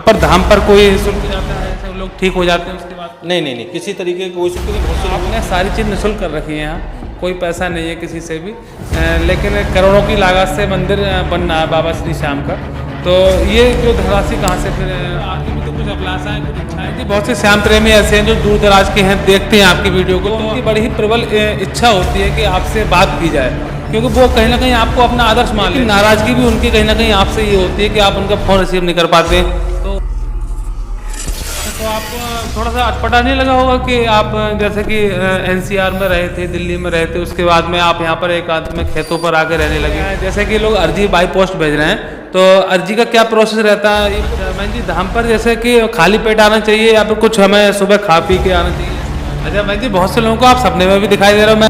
पर धाम पर कोई शुल्क जाता है, ऐसे लोग ठीक हो जाते हैं उसके बाद? नहीं, किसी तरीके की कोई शुल्क नहीं। बहुत से लोग आपने सारी चीज़ निःशुल्क कर रखी है यहाँ, कोई पैसा नहीं है किसी से भी, लेकिन करोड़ों की लागत से मंदिर बन रहा है बाबा श्री श्याम का। तो ये जो धनराशि कहाँ से फिर आपकी भी तो कुछ अभिलाषाएं, कुछ इच्छाएं थी? बहुत से श्याम प्रेमी ऐसे हैं जो दूर दराज के हैं, देखते हैं आपकी वीडियो को, तो उनकी बड़ी ही प्रबल इच्छा होती है कि आपसे बात की जाए, क्योंकि वो कहीं ना कहीं आपको अपना आदर्श मान लेते हैं। नाराजगी भी उनकी कहीं ना कहीं आपसे ये होती है कि आप उनका फ़ोन रिसीव नहीं कर पाते। तो आपको थोड़ा सा अटपटा नहीं लगा होगा कि आप जैसे कि एनसीआर में रहे थे, दिल्ली में रहे थे, उसके बाद में आप यहाँ पर एकांत में खेतों पर आके रहने लगे, जैसे कि लोग अर्जी बाई पोस्ट भेज रहे हैं, तो अर्जी का क्या प्रोसेस रहता है? मैं जी धाम पर जैसे कि खाली पेट आना चाहिए या फिर कुछ हमें सुबह खा पी के आना चाहिए? अच्छा मैं जी, बहुत से लोगों को आप सपने में भी दिखाई दे रहा हूँ मैं,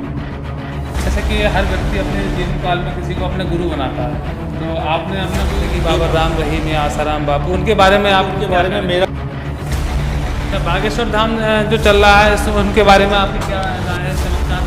जैसे कि हर व्यक्ति अपने जीवन काल में किसी को अपने गुरु बनाता है, तो आपने अपना कि बाबा राम रहीम या आसाराम बापू, उनके बारे में आपके बारे में मेरा बागेश्वर धाम जो चल रहा है उनके बारे में आपकी क्या राय है? चमत्कार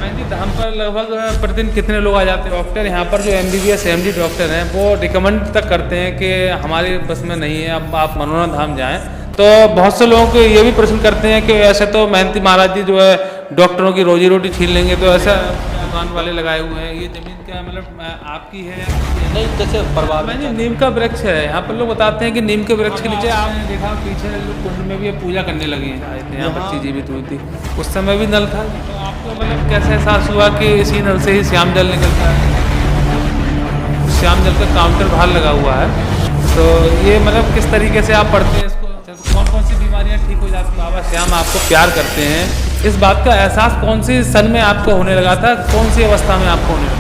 मैं जी, धाम पर लगभग प्रतिदिन कितने लोग आ जाते हैं? डॉक्टर यहाँ पर जो MBBS MD डॉक्टर हैं वो रिकमेंड तक करते हैं कि हमारे बस में नहीं है, अब आप मनोना धाम जाएं। तो बहुत से लोगों को ये भी प्रश्न करते हैं कि ऐसे तो महंती महाराज जी जो है डॉक्टरों की रोजी रोटी छीन लेंगे, तो ऐसा दुकान वाले लगाए हुए हैं, ये ज़मीन क्या मतलब आपकी है? नहीं, जैसे परिवार में नीम का वृक्ष है, यहाँ पर लोग बताते हैं कि नीम के वृक्ष के नीचे आपने देखा पीछे जो कुंड में भी पूजा करने लगी है, यहाँ बच्ची जीवित हुई थी, उस समय भी नल था। तो आपको मतलब कैसे एहसास हुआ कि इसी नल से ही श्याम जल निकलता है? श्याम जल का काउंटर बाहर लगा हुआ है, तो ये मतलब किस तरीके से आप पढ़ते हैं इसको? कौन कौन सी बीमारियाँ ठीक हो जाती हैं? बाबा श्याम आपको प्यार करते हैं, इस बात का एहसास कौन सी सन में आपको होने लगा था, कौन सी अवस्था में आपको होने लगा?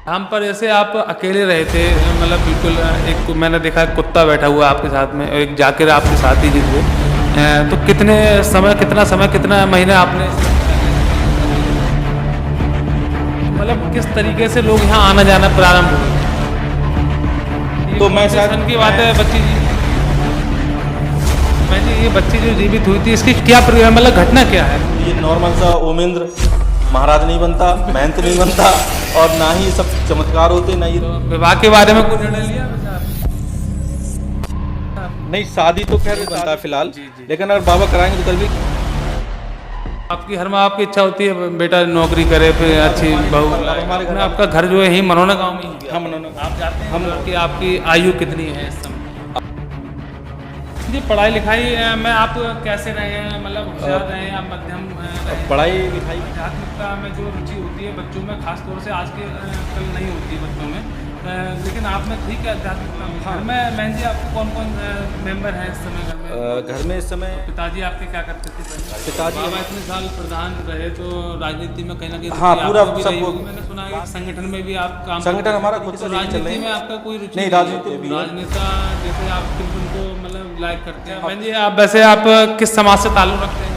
हम पर जैसे आप अकेले रहे थे, मतलब बिल्कुल एक मैंने देखा कुत्ता बैठा हुआ आपके साथ में, एक जाकिर आपके साथ ही जिसको, तो कितना समय कितना महीने आपने, मतलब किस तरीके से लोग यहाँ आना जाना प्रारंभ हुए? तो मैं शायद की बात है बच्ची जी, मैं जी ये बच्ची जो जीवित हुई थी इसकी क्या मतलब घटना क्या है? ये नॉर्मल सा ओमेंद्र महाराज नहीं बनता, महंत नहीं बनता, और ना ही सब चमत्कार होते, ना ही विवाह के बारे में कुछ निर्णय लिया? नहीं, शादी तो खैर बनता है फिलहाल, लेकिन अगर बाबा कराएंगे तो कल भी। आपकी हर माँ आपकी इच्छा होती है बेटा नौकरी करे, फिर अच्छी बहू, हमारे घर आपका घर जो है यही मनोना गाँव में ही? हाँ, मनोना। आप जाते हैं? हम आपकी आयु कितनी है इस समय जी? पढ़ाई लिखाई में आप कैसे रहे हैं, मतलब होशियार रहे हैं या मध्यम रहे? पढ़ाई लिखाई आध्यात्मिकता में जो रुचि होती है बच्चों में, खासतौर से आज के कल नहीं होती है बच्चों में, लेकिन आप में ठीक है आध्यात्मिकता? हाँ। घर में बहन जी आपको कौन कौन मेंबर हैं इस समय घर में? घर में इस समय पिताजी आपके क्या करते थे? पिताजी बाबा इतने साल प्रधान रहे, तो राजनीति में कहीं ना कहीं हाँ पूरा भी सब रही होगी। मैंने सुना है कि संगठन में भी आप काम संगठन हमारा खुद से राजनीति चल रहे हैं। में आपका कोई रुचि नहीं, राजनीति भी है। राजनेता जैसे आप उनको मतलब लाइक करते हैं? बहन जी आप वैसे आप किस समाज से ताल्लुक रखते हैं?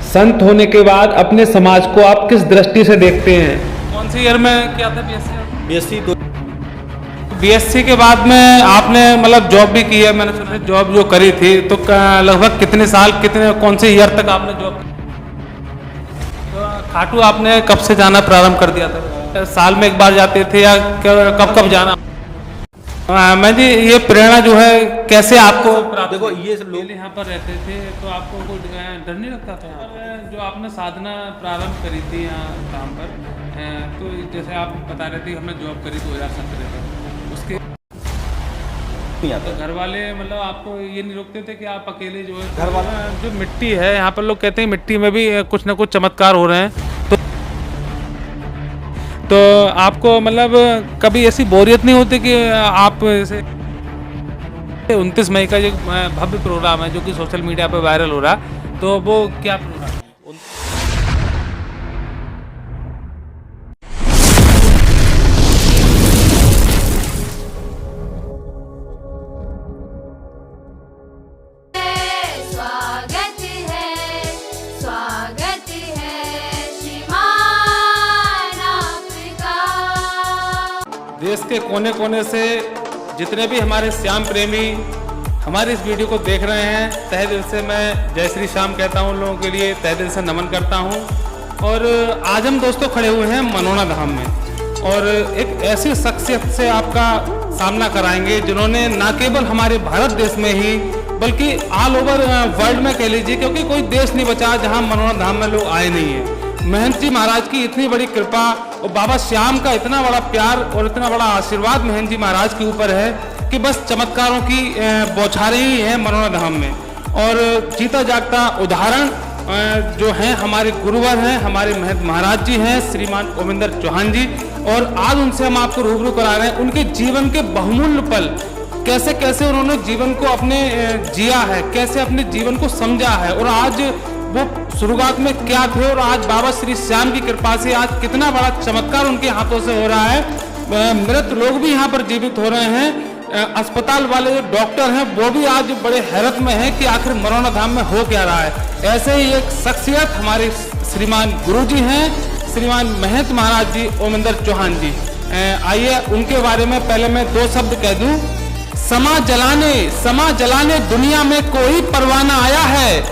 संत होने के बाद अपने समाज को आप किस दृष्टि से देखते हैं? कौन सी ईयर में क्या था? BSc के बाद में आपने मतलब जॉब भी की है, मैंने सुना जॉब जो करी थी, तो लगभग कितने साल, कौन से ईयर तक आपने जॉब की? तो खाटू आपने कब से जाना प्रारंभ कर दिया था? साल में एक बार जाते थे या कब जाना? मैं जी ये प्रेरणा जो है कैसे आपको प्राप्त? देखो ये सब लोग यहाँ पर रहते थे तो आपको कोई डर नहीं लगता था? जो आपने साधना प्रारंभ करी थी यहाँ काम पर, तो जैसे आप बता रहे थे हमने जॉब करी 2017 में, उसके तो घर वाले मतलब आपको ये नहीं रोकते थे कि आप अकेले जो है? घर वाले जो मिट्टी है यहाँ पर लोग कहते हैं मिट्टी में भी कुछ ना कुछ चमत्कार हो रहे हैं, तो आपको मतलब कभी ऐसी बोरियत नहीं होती कि आप ऐसे 29 मई का जो भव्य प्रोग्राम है जो कि सोशल मीडिया पर वायरल हो रहा, तो वो क्या प्रोग्राम है? देश के कोने कोने से जितने भी हमारे श्याम प्रेमी हमारे इस वीडियो को देख रहे हैं, तहे दिल से मैं जय श्री श्याम कहता हूं, उन लोगों के लिए तहे दिल से नमन करता हूं। और आज हम दोस्तों खड़े हुए हैं मनोना धाम में, और एक ऐसी शख्सियत से आपका सामना कराएंगे जिन्होंने ना केवल हमारे भारत देश में ही बल्कि ऑल ओवर वर्ल्ड में कह लीजिए, क्योंकि कोई देश नहीं बचा जहां मनोरमा धाम में लोग आए नहीं हैं। महंत जी महाराज की इतनी बड़ी कृपा और बाबा श्याम का इतना बड़ा प्यार और इतना बड़ा आशीर्वाद महंत जी महाराज के ऊपर है कि बस चमत्कारों की बौछारें ही हैं मनोरमा धाम में। और जीता जागता उदाहरण जो हैं हमारे गुरुवर हैं, हमारे महंत महाराज जी हैं श्रीमान ओमिंदर चौहान जी, और आज उनसे हम आपको रूबरू करा रहे हैं उनके जीवन के बहुमूल्य पल, कैसे कैसे उन्होंने जीवन को अपने जिया है, कैसे अपने जीवन को समझा है, और आज वो शुरुआत में क्या थे और आज बाबा श्री श्याम की कृपा से आज कितना बड़ा चमत्कार उनके हाथों से हो रहा है। मृत लोग भी यहाँ पर जीवित हो रहे हैं। अस्पताल वाले जो डॉक्टर हैं वो भी आज बड़े हैरत में हैं कि आखिर मनोरमा धाम में हो क्या रहा है। ऐसे ही एक शख्सियत हमारे श्रीमान गुरुजी हैं, श्रीमान महंत महाराज जी ओमिंदर चौहान जी। आइए उनके बारे में पहले मैं दो शब्द कह दूं। समा जलाने दुनिया में कोई परवाना आया है,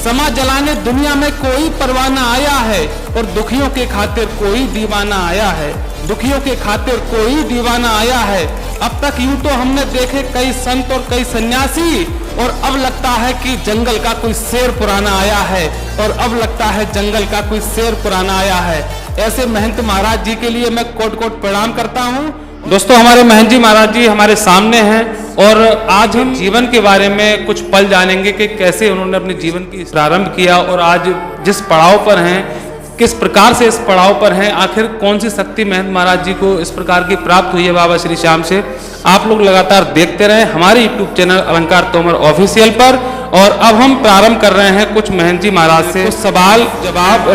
समा जलाने दुनिया में कोई परवाना आया है, और दुखियों के खातिर कोई दीवाना आया है, दुखियों के खातिर कोई दीवाना आया है। अब तक यूं तो हमने देखे कई संत और कई सन्यासी, और अब लगता है कि जंगल का कोई शेर पुराना आया है, और अब लगता है जंगल का कोई शेर पुराना आया है। ऐसे महंत महाराज जी के लिए मैं कोट कोट प्रणाम करता हूँ। दोस्तों, हमारे महंत जी महाराज जी हमारे सामने हैं और आज हम जीवन के बारे में कुछ पल जानेंगे कि कैसे उन्होंने अपने जीवन की प्रारंभ किया और आज जिस पड़ाव पर हैं किस प्रकार से इस पड़ाव पर हैं, आखिर कौन सी शक्ति महंत महाराज जी को इस प्रकार की प्राप्त हुई है बाबा श्री श्याम से। आप लोग लगातार देखते रहें हमारे यूट्यूब चैनल अलंकार तोमर ऑफिशियल पर। और अब हम प्रारंभ कर रहे हैं कुछ महंत जी महाराज से कुछ सवाल जवाब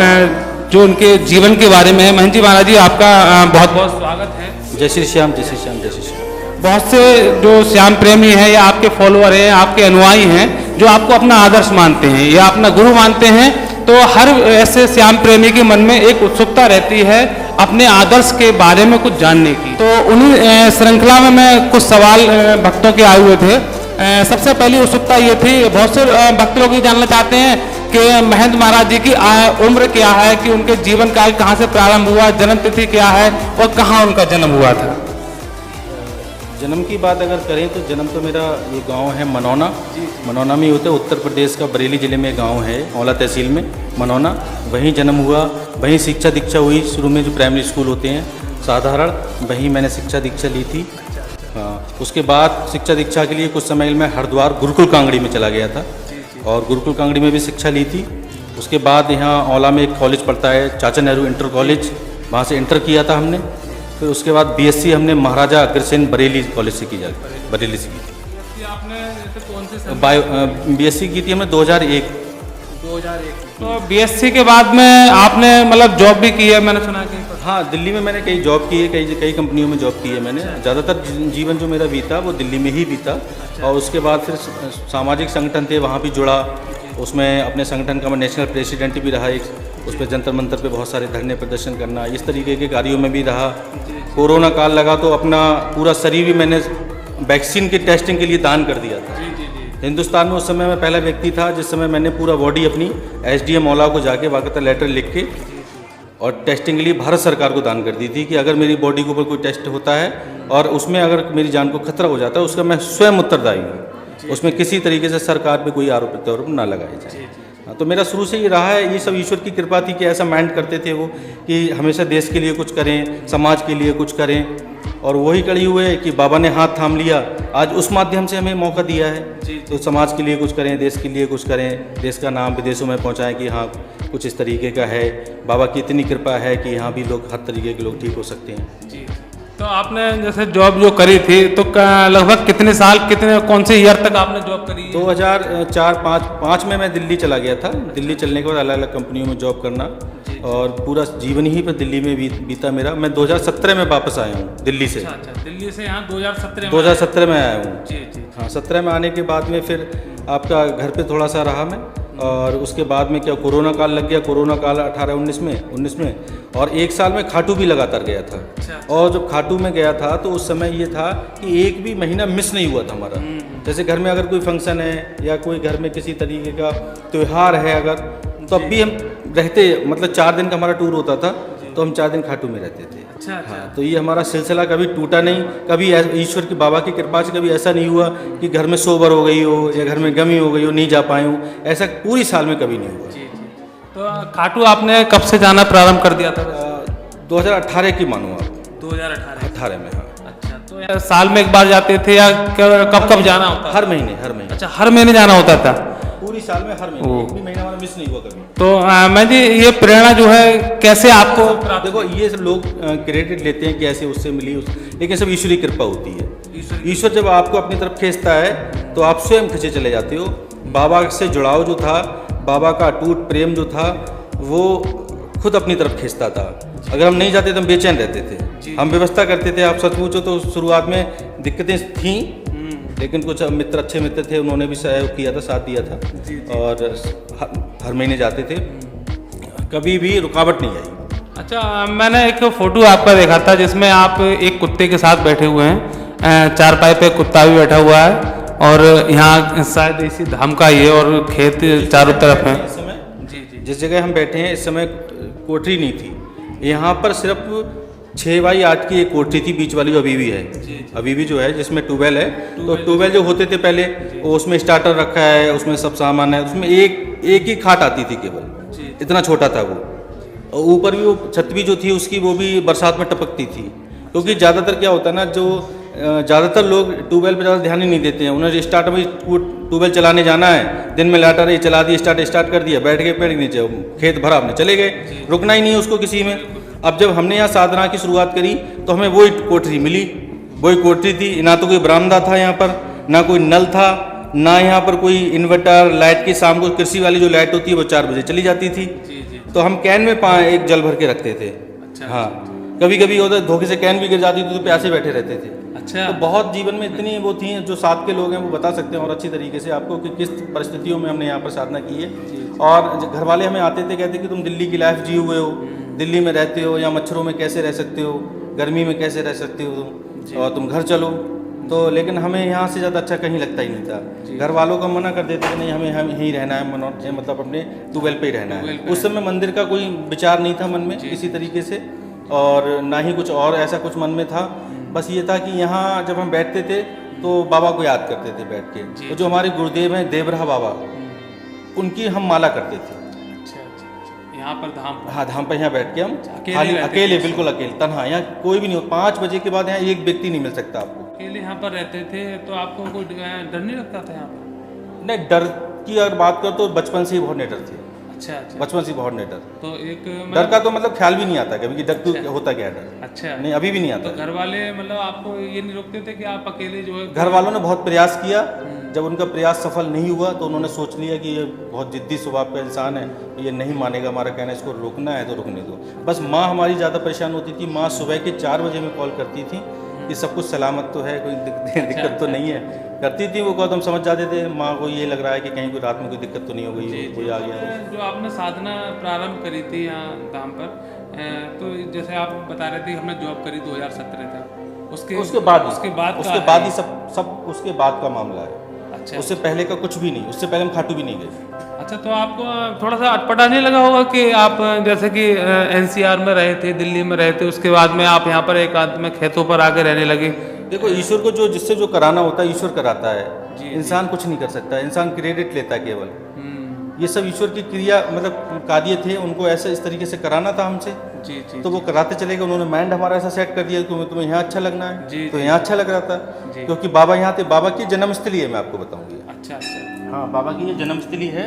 जो उनके जीवन के बारे में है। महंत जी महाराज जी, आपका बहुत बहुत स्वागत है। जय श्री श्याम, जय श्री श्याम, जय श्री श्याम। बहुत से जो श्याम प्रेमी हैं या आपके फॉलोअर हैं, आपके अनुयायी हैं, जो आपको अपना आदर्श मानते हैं या अपना गुरु मानते हैं, तो हर ऐसे श्याम प्रेमी के मन में एक उत्सुकता रहती है अपने आदर्श के बारे में कुछ जानने की। तो उन्हीं श्रृंखला में मैं कुछ सवाल भक्तों के आए हुए थे। सबसे पहली उत्सुकता ये थी, बहुत से भक्त लोग ये जानना चाहते हैं कि महंत महाराज जी की उम्र क्या है, कि उनके जीवन काल कहाँ से प्रारंभ हुआ, जन्म तिथि क्या है और कहाँ उनका जन्म हुआ था। जन्म की बात अगर करें तो जन्म तो मेरा ये गांव है मनौना, मनौना में होता है, उत्तर प्रदेश का बरेली ज़िले में गांव है, औला तहसील में मनौना। वहीं जन्म हुआ, वहीं शिक्षा दीक्षा हुई। शुरू में जो प्राइमरी स्कूल होते हैं साधारण, वहीं मैंने शिक्षा दीक्षा ली थी। हाँ, उसके बाद शिक्षा दीक्षा के लिए कुछ समय में हरिद्वार गुरुकुल कांगड़ी में चला गया था और गुरुकुल कांगड़ी में भी शिक्षा ली थी। उसके बाद यहाँ औला में एक कॉलेज पढ़ता है चाचा नेहरू इंटर कॉलेज, वहाँ से इंटर किया था हमने। फिर उसके बाद बीएससी हमने महाराजा अग्रसेन बरेली कॉलेज से की जाती, बरेली से की थी। आपने कौन से बायो बीएससी की थी हमने 2001। तो बीएससी के बाद में आपने मतलब जॉब भी की है, मैंने सुना कि हाँ, दिल्ली में मैंने कई जॉब की है, कई कंपनियों में जॉब की है मैंने। ज़्यादातर जीवन जो मेरा बीता वो दिल्ली में ही बीता। और उसके बाद फिर सामाजिक संगठन थे, वहाँ भी जुड़ा। उसमें अपने संगठन का मैं नेशनल प्रेसिडेंट भी रहा, एक उस पर जंतर मंतर पे बहुत सारे धरने प्रदर्शन करना, इस तरीके के कार्यों में भी रहा। कोरोना काल लगा तो अपना पूरा शरीर भी मैंने वैक्सीन की टेस्टिंग के लिए दान कर दिया था। हिंदुस्तान में उस समय मैं पहला व्यक्ति था जिस समय मैंने पूरा बॉडी अपनी एसडीएम औला को जाके बाकायदा लेटर लिख के और टेस्टिंग के लिए भारत सरकार को दान कर दी थी कि अगर मेरी बॉडी के ऊपर कोई टेस्ट होता है और उसमें अगर मेरी जान को खतरा हो जाता है उसका मैं स्वयं उत्तरदायी हूँ, उसमें किसी तरीके से सरकार पे कोई आरोप प्रत्यारोप ना लगाया जाए। हाँ, तो मेरा शुरू से ये रहा है। ये सब ईश्वर की कृपा थी कि ऐसा माइंड करते थे वो कि हमेशा देश के लिए कुछ करें, समाज के लिए कुछ करें, और वही कड़ी हुए कि बाबा ने हाथ थाम लिया, आज उस माध्यम से हमें मौका दिया है। तो समाज के लिए कुछ करें, देश के लिए कुछ करें, देश का नाम विदेशों में पहुंचाएं कि हाँ कुछ इस तरीके का है। बाबा की इतनी कृपा है कि यहाँ भी लोग हर तरीके के लोग ठीक हो सकते हैं। जी। तो आपने जैसे जॉब जो करी थी तो लगभग कितने साल, कितने कौन से ईयर तक आपने जॉब करी? 2004-5 में मैं दिल्ली चला गया था। दिल्ली चलने के बाद अलग अलग कंपनियों में जॉब करना और पूरा जीवन ही पर दिल्ली में बीता मेरा। मैं 2017 में वापस आया हूँ दिल्ली से। अच्छा, दिल्ली से यहाँ 2017 में आया हूँ। जी जी। हाँ, 17 में आने के बाद में फिर आपका घर पे थोड़ा सा रहा मैं, और उसके बाद में क्या कोरोना काल लग गया। कोरोना काल 18-19 में और एक साल में खाटू भी लगातार गया था। और जब खाटू में गया था तो उस समय ये था कि एक भी महीना मिस नहीं हुआ था हमारा। जैसे घर में अगर कोई फंक्शन है या कोई घर में किसी तरीके का त्यौहार है अगर, तो अब भी हम रहते, मतलब 4 दिन का हमारा टूर होता था तो हम 4 दिन खाटू में रहते थे। अच्छा अच्छा। हाँ, तो ये हमारा सिलसिला कभी टूटा नहीं, कभी ईश्वर की बाबा की कृपा से कभी ऐसा नहीं हुआ कि घर में सोबर हो गई हो या घर में गमी हो गई हो, नहीं जा पाए हो, ऐसा पूरी साल में कभी नहीं हुआ। जी जी। तो खाटू आपने कब से जाना प्रारंभ कर दिया था? 2018 की मानो आप, 2018 18 में। हाँ, अच्छा, तो यार साल में एक बार जाते थे या कब कब जाना होता? हर महीने, हर महीने, अच्छा, हर महीने जाना होता था। पूरी साल में हर महीने, एक भी महीना हमारा मिस नहीं हुआ कभी। तो मैं जी, ये प्रेरणा जो है कैसे आपको प्राप्त? देखो, ये सब लोग क्रेडिट लेते हैं कि ऐसे उससे मिली लेकिन सब ईश्वरी कृपा होती है। ईश्वर जब आपको अपनी तरफ खींचता है तो आप स्वयं खींचे चले जाते हो। बाबा से जुड़ाव जो था, बाबा का अटूट प्रेम जो था, वो खुद अपनी तरफ खींचता था। अगर हम नहीं जाते तो हम बेचैन रहते थे। हम व्यवस्था करते थे, आप सच पूछो तो शुरुआत में दिक्कतें थीं, लेकिन कुछ मित्र, अच्छे मित्र थे, उन्होंने भी सहयोग किया था, साथ दिया था, और हर महीने जाते थे, कभी भी रुकावट नहीं आई। अच्छा, मैंने एक फ़ोटो आपका देखा था जिसमें आप एक कुत्ते के साथ बैठे हुए हैं, चारपाई पे कुत्ता भी बैठा हुआ है, और यहाँ शायद इसी धाम का ही है और खेत चारों तरफ है। इस समय जिस जगह हम बैठे हैं, इस समय कोठरी नहीं थी। यहाँ पर सिर्फ 6x8 की एक कोठरी थी, बीच वाली जो अभी भी है, अभी भी जो है, जिसमें ट्यूबवेल है। तो ट्यूबवेल जो होते थे पहले, वो उसमें स्टार्टर रखा है, उसमें सब सामान है, उसमें एक ही खाट आती थी केवल, इतना छोटा था वो। और ऊपर भी वो छत भी जो थी उसकी, वो भी बरसात में टपकती थी, क्योंकि ज़्यादातर क्या होता है ना, जो ज़्यादातर लोग ट्यूबवेल पर ज़्यादा ध्यान ही नहीं देते हैं। उन्हें स्टार्ट में ट्यूबवेल चलाने जाना है, दिन में लाटा रही, चला दी, स्टार्ट कर दिया, बैठ गए पेड़ के नीचे, खेत भरा, अपने चले गए, रुकना ही नहीं है उसको किसी में। अब जब हमने यहाँ साधना की शुरुआत करी तो हमें वही कोठरी मिली, वही कोठरी थी। ना तो कोई बरामदा था यहाँ पर, ना कोई नल था, ना यहाँ पर कोई इन्वर्टर, लाइट की शाम को कृषि वाली जो लाइट होती है वो 4 बजे चली जाती थी। तो हम कैन में एक जल भर के रखते थे। हाँ, कभी कभी होता धोखे से कैन भी गिर जाती थी तो प्यासे बैठे रहते थे। अच्छा, तो बहुत जीवन में इतनी वो थी, जो साथ के लोग हैं वो बता सकते हैं और अच्छी तरीके से आपको कि किस परिस्थितियों में हमने यहाँ पर साधना की है। और घर वाले हमें आते थे, कहते कि तुम दिल्ली की लाइफ जी हुए हो, दिल्ली में रहते हो, या मच्छरों में कैसे रह सकते हो, गर्मी में कैसे रह सकते हो तुम, और तुम घर चलो। तो लेकिन हमें यहाँ से ज़्यादा अच्छा कहीं लगता ही नहीं था। घर वालों को मना कर देते कि नहीं, हमें यहीं रहना है, मतलब अपने ट्यूबवेल पे ही रहना है। उस समय मंदिर का कोई विचार नहीं था मन में किसी तरीके से, और ना ही कुछ और ऐसा कुछ मन में था। बस ये था कि यहाँ जब हम बैठते थे तो बाबा को याद करते थे बैठ के। तो जो हमारे गुरुदेव हैं देवरा बाबा, उनकी हम माला करते थे। यहाँ पर धाम पर? हाँ, धाम पर यहाँ बैठ के हम अकेले बिल्कुल अकेले, तन्हा, यहाँ कोई भी नहीं हो। 5 बजे के बाद यहाँ एक व्यक्ति नहीं मिल सकता आपको। अकेले यहाँ पर रहते थे, तो आपको कोई डर नहीं लगता था यहाँ पर? नहीं, डर की अगर बात करो तो बचपन से ही बहुत डर थे। अच्छा अच्छा। बचपन से बहुत डर। तो एक डर का तो मतलब ख्याल भी नहीं आता कभी कि डर क्यों होता क्या है डर। अच्छा, नहीं, अभी भी नहीं आता। तो घर वाले मतलब आपको ये नहीं रोकते थे कि आप अकेले जो है? घर वालों ने बहुत प्रयास किया, जब उनका प्रयास सफल नहीं हुआ तो उन्होंने सोच लिया कि ये बहुत जिद्दी स्वभाव का इंसान है, ये नहीं मानेगा हमारा कहना, इसको रोकना है तो रुकने दो। बस माँ हमारी ज़्यादा परेशान होती थी। माँ सुबह के 4 बजे में कॉल करती थी कि सब कुछ सलामत तो है, कोई दिक्कत तो नहीं है, करती थी वो कॉल। तो हम समझ जाते थे माँ को ये लग रहा है कि कहीं कोई रात में कोई दिक्कत तो नहीं हो गई, कोई आ गया। जो आपने साधना प्रारंभ करी थी यहाँ धाम पर, तो जैसे आप बता रहे थे कि हमने जॉब करी 2017 तक, उसके बाद ही सब उसके बाद का मामला है। अच्छा, उससे पहले का कुछ भी नहीं, उससे पहले हम खाटू भी नहीं गए। अच्छा, तो आपको थोड़ा सा अटपटा नहीं लगा होगा कि आप जैसे कि एनसीआर में रहे थे, दिल्ली में रहे थे, उसके बाद में आप यहाँ पर एकांत में खेतों पर आके रहने लगे? देखो, ईश्वर को जिससे जो कराना होता है ईश्वर कराता है, इंसान कुछ नहीं कर सकता, इंसान क्रेडिट लेता है केवल। ये सब ईश्वर की क्रिया, मतलब कार्य थे, उनको ऐसा इस तरीके से कराना था हमसे। जी, तो वो कराते चले गए। उन्होंने माइंड हमारा ऐसा सेट कर दिया कि तुम्हें यहाँ अच्छा लगना है, तो यहाँ अच्छा लग रहा था, क्योंकि बाबा यहाँ थे। बाबा की जन्मस्थली है, मैं आपको बताऊंगी। अच्छा अच्छा। हाँ, बाबा की ये जन्मस्थली है,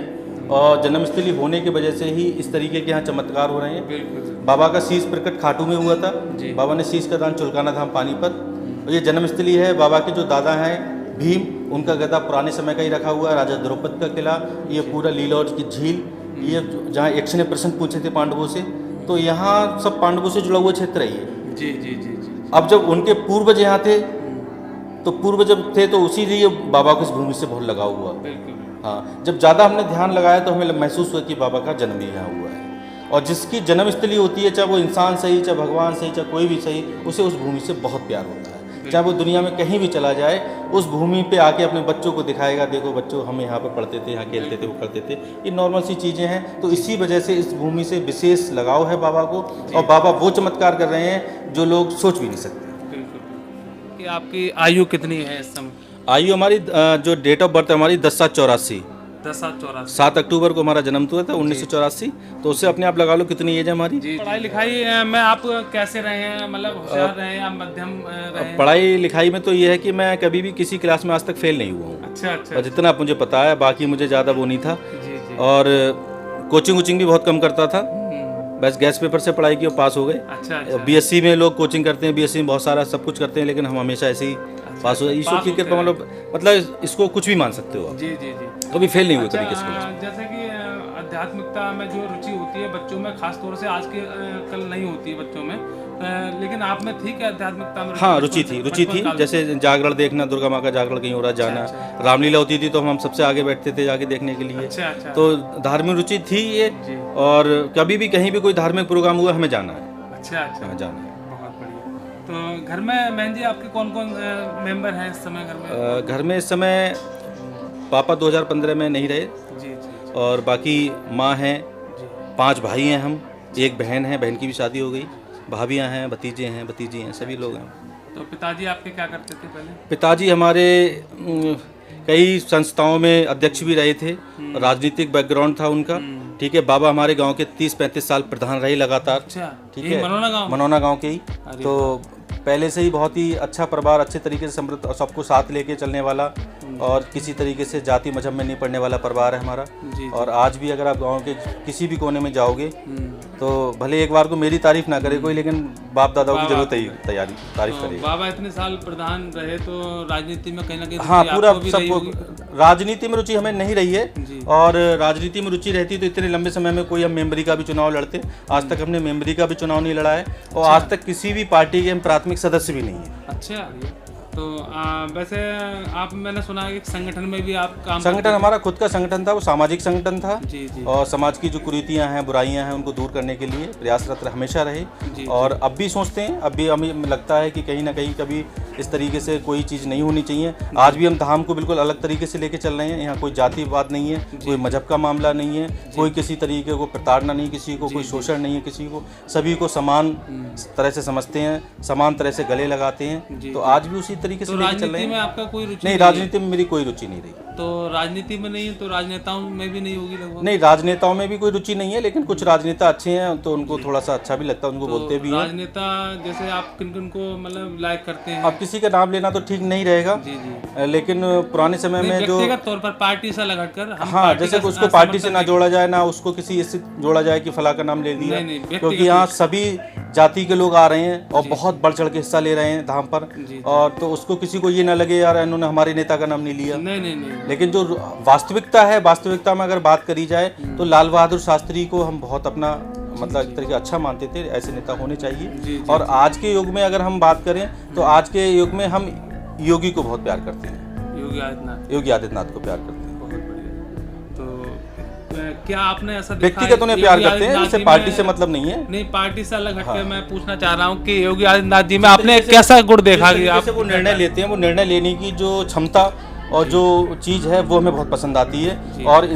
और जन्मस्थली होने की वजह से ही इस तरीके के यहाँ चमत्कार हो रहे हैं। बिल्कुल। बाबा का शीश प्रकट खाटू में हुआ था। बाबा ने शीश का दान चुलकाना था पानीपत। और ये जन्मस्थली है। बाबा के जो दादा हैं भीम, उनका गदा पुराने समय का ही रखा हुआ है। राजा द्रौपद का किला, ये पूरा लीलौट की झील, ये जहाँ यक्ष ने प्रश्न पूछे थे पांडवों से, तो यहाँ सब पांडवों से जुड़ा हुआ क्षेत्र है ये। जी। अब जब उनके पूर्वज यहाँ थे, तो पूर्व जब थे तो उसी लिए बाबा को इस भूमि से बहुत लगाव हुआ। हाँ, जब ज़्यादा हमने ध्यान लगाया तो हमें महसूस हुआ कि बाबा का जन्म ही यहाँ हुआ है। और जिसकी जन्मस्थली होती है, चाहे वो इंसान सही, चाहे भगवान सही, चाहे कोई भी सही, उसे उस भूमि से बहुत प्यार होता है। चाहे वो दुनिया में कहीं भी चला जाए, उस भूमि पे आके अपने बच्चों को दिखाएगा, देखो बच्चों हम यहाँ पे पढ़ते थे, यहाँ खेलते थे, वो करते थे। ये नॉर्मल सी चीज़ें हैं। तो इसी वजह से इस भूमि से विशेष लगाव है बाबा को, और बाबा वो चमत्कार कर रहे हैं जो लोग सोच भी नहीं सकते। बिल्कुल। कि आपकी आयु कितनी है इस समय? आयु हमारी जो डेट ऑफ बर्थ है हमारी 10/7/84। 10/7/84। 7 अक्टूबर को हमारा जन्म हुआ था 1984। तो उससे अपने आप लगा लो कितनी एज है हमारी। पढ़ाई लिखाई में आप कैसे रहे हैं, मतलब होशियार रहे हैं या मध्यम रहे हैं? पढ़ाई लिखाई में तो ये है कि मैं कभी भी किसी क्लास में आज तक फेल नहीं हुआ हूँ। अच्छा अच्छा। और जितना मुझे पता है, बाकी मुझे ज़्यादा वो नहीं था। जी जी। और कोचिंग वोचिंग भी बहुत कम करता था, बस गैस पेपर से पढ़ाई की और पास हो गए। अच्छा अच्छा। बीएससी में लोग कोचिंग करते हैं, बीएससी में बहुत सारा सब कुछ करते हैं, लेकिन हम हमेशा ऐसे ही पास हो जाए। ईश्वर की कृपा, मतलब इसको कुछ भी मान सकते हो आप। जी जी जी। कभी फेल नहीं हुए अच्छा, कभी किसी क्लास। जैसे कि आध्यात्मिकता में जो रुचि होती है बच्चों में, खास तौर से आज के कल नहीं होती है बच्चों में, लेकिन आप में थी क्या आध्यात्मिकता में? हाँ, रुचि थी। जैसे जागरण देखना, दुर्गा माँ का जागरण कहीं हो रहा जाना, रामलीला होती थी तो हम सबसे आगे बैठते थे जाके देखने के लिए। अच्छा अच्छा। तो धार्मिक रुचि थी ये, और कभी भी कहीं भी कोई धार्मिक प्रोग्राम हुआ हमें जाना है। अच्छा अच्छा। हाँ, जाना है। बहुत बढ़िया। तो घर में बहन जी आपके कौन कौन मेंबर हैं इस समय घर में? घर में इस समय पापा 2015 में नहीं रहे, जी जी। और बाकी माँ हैं, 5 भाई हैं हम, एक बहन है, बहन की भी शादी हो गई, भाभियाँ हैं, भतीजे हैं, भतीजी हैं, सभी लोग हैं। तो पिताजी आपके क्या करते थे पहले? पिताजी हमारे कई संस्थाओं में अध्यक्ष भी रहे थे, राजनीतिक बैकग्राउंड था उनका। ठीक है। बाबा हमारे गांव के 30-35 साल प्रधान रहे लगातार। अच्छा। ठीक है। मनोना गांव के ही। तो पहले से ही बहुत ही अच्छा परिवार, अच्छे तरीके से समृद्ध और सबको साथ लेके चलने वाला, और किसी तरीके से जाति मजहब में नहीं पड़ने वाला परिवार है हमारा। और आज भी अगर आप गांव के किसी भी कोने में जाओगे तो भले एक बार को मेरी तारीफ ना करे कोई, लेकिन बाप दादाओं की जरूर तारीफ करेगा। बाबा इतने साल प्रधान रहे तो राजनीति में कहीं ना कहीं हाँ, पूरा सबको राजनीति में रुचि हमें नहीं रही है, और राजनीति में रुचि रहती तो इतने लंबे समय में कोई हम मेंबरी का भी चुनाव लड़ते। आज तक हमने मेंबरी का भी चुनाव नहीं लड़ा है, और आज तक किसी भी पार्टी के हम प्राथमिक सदस्य भी नहीं है। अच्छा। तो वैसे आप, मैंने सुना है कि संगठन में भी आप काम संगठन हमारा खुद का संगठन था, वो सामाजिक संगठन था। जी जी। और समाज की जो कुरीतियां हैं, बुराइयां हैं, उनको दूर करने के लिए प्रयासरत हमेशा रहे, और अब भी सोचते हैं। अब भी हमें लगता है कि कहीं ना कहीं कभी इस तरीके से कोई चीज़ नहीं होनी चाहिए। आज भी हम धाम को बिल्कुल अलग तरीके से लेके चल रहे हैं। यहाँ कोई जातिवाद नहीं है, कोई मजहब का मामला नहीं है, कोई किसी तरीके को प्रताड़ना नहीं, किसी को कोई शोषण नहीं है, किसी को, सभी को समान तरह से समझते हैं, समान तरह से गले लगाते हैं। तो आज भी उसी तरीके से लेके चल रहे हैं। में आपका कोई रुचि नहीं, राजनीति में मेरी कोई रुचि नहीं रही। तो राजनीति में नहीं है तो राजनेताओं में भी नहीं होगी लगभग? नहीं, राजनेताओं में भी कोई रुचि नहीं है, लेकिन कुछ राजनेता अच्छे हैं तो उनको थोड़ा सा अच्छा भी लगता है, उनको बोलते भी हैं। राजनेता जैसे आप किन किन को मतलब लाइक करते हैं? अब किसी का नाम लेना तो ठीक नहीं रहेगा। जी जी। लेकिन पुराने समय में जो व्यक्तिगत तौर पर पार्टी से लगाकर, हाँ, जैसे उसको पार्टी से ना जोड़ा जाए, ना उसको किसी इससे जोड़ा जाए कि फला का नाम ले लिया, क्योंकि यहाँ सभी जाति के लोग आ रहे हैं और बहुत बढ़ चढ़ के हिस्सा ले रहे हैं धाम पर। और तो उसको किसी को ये ना लगे यार इन्होंने हमारे नेता का नाम नहीं लिया। नहीं। लेकिन जो वास्तविकता है, वास्तविकता में अगर बात करी जाए तो लाल बहादुर शास्त्री को हम बहुत अपना मतलब एक तरीके अच्छा मानते थे। ऐसे नेता होने चाहिए। और आज के युग में अगर हम बात करें तो आज के युग में हम योगी को बहुत प्यार करते हैं, योगी आदित्यनाथ को प्यार करते हैं। क्या आपने ऐसा व्यक्तिगत उन्हें प्यार करते हैं, जैसे पार्टी से मतलब नहीं है। नहीं, पार्टी से अलग हटके मैं पूछना चाह रहा हूँ कि योगी आदित्यनाथ जी में आपने कैसा गुण देखा कि आप वो निर्णय लेते हैं, वो निर्णय लेने की जो क्षमता और जो चीज़ है वो हमें बहुत पसंद आती है। और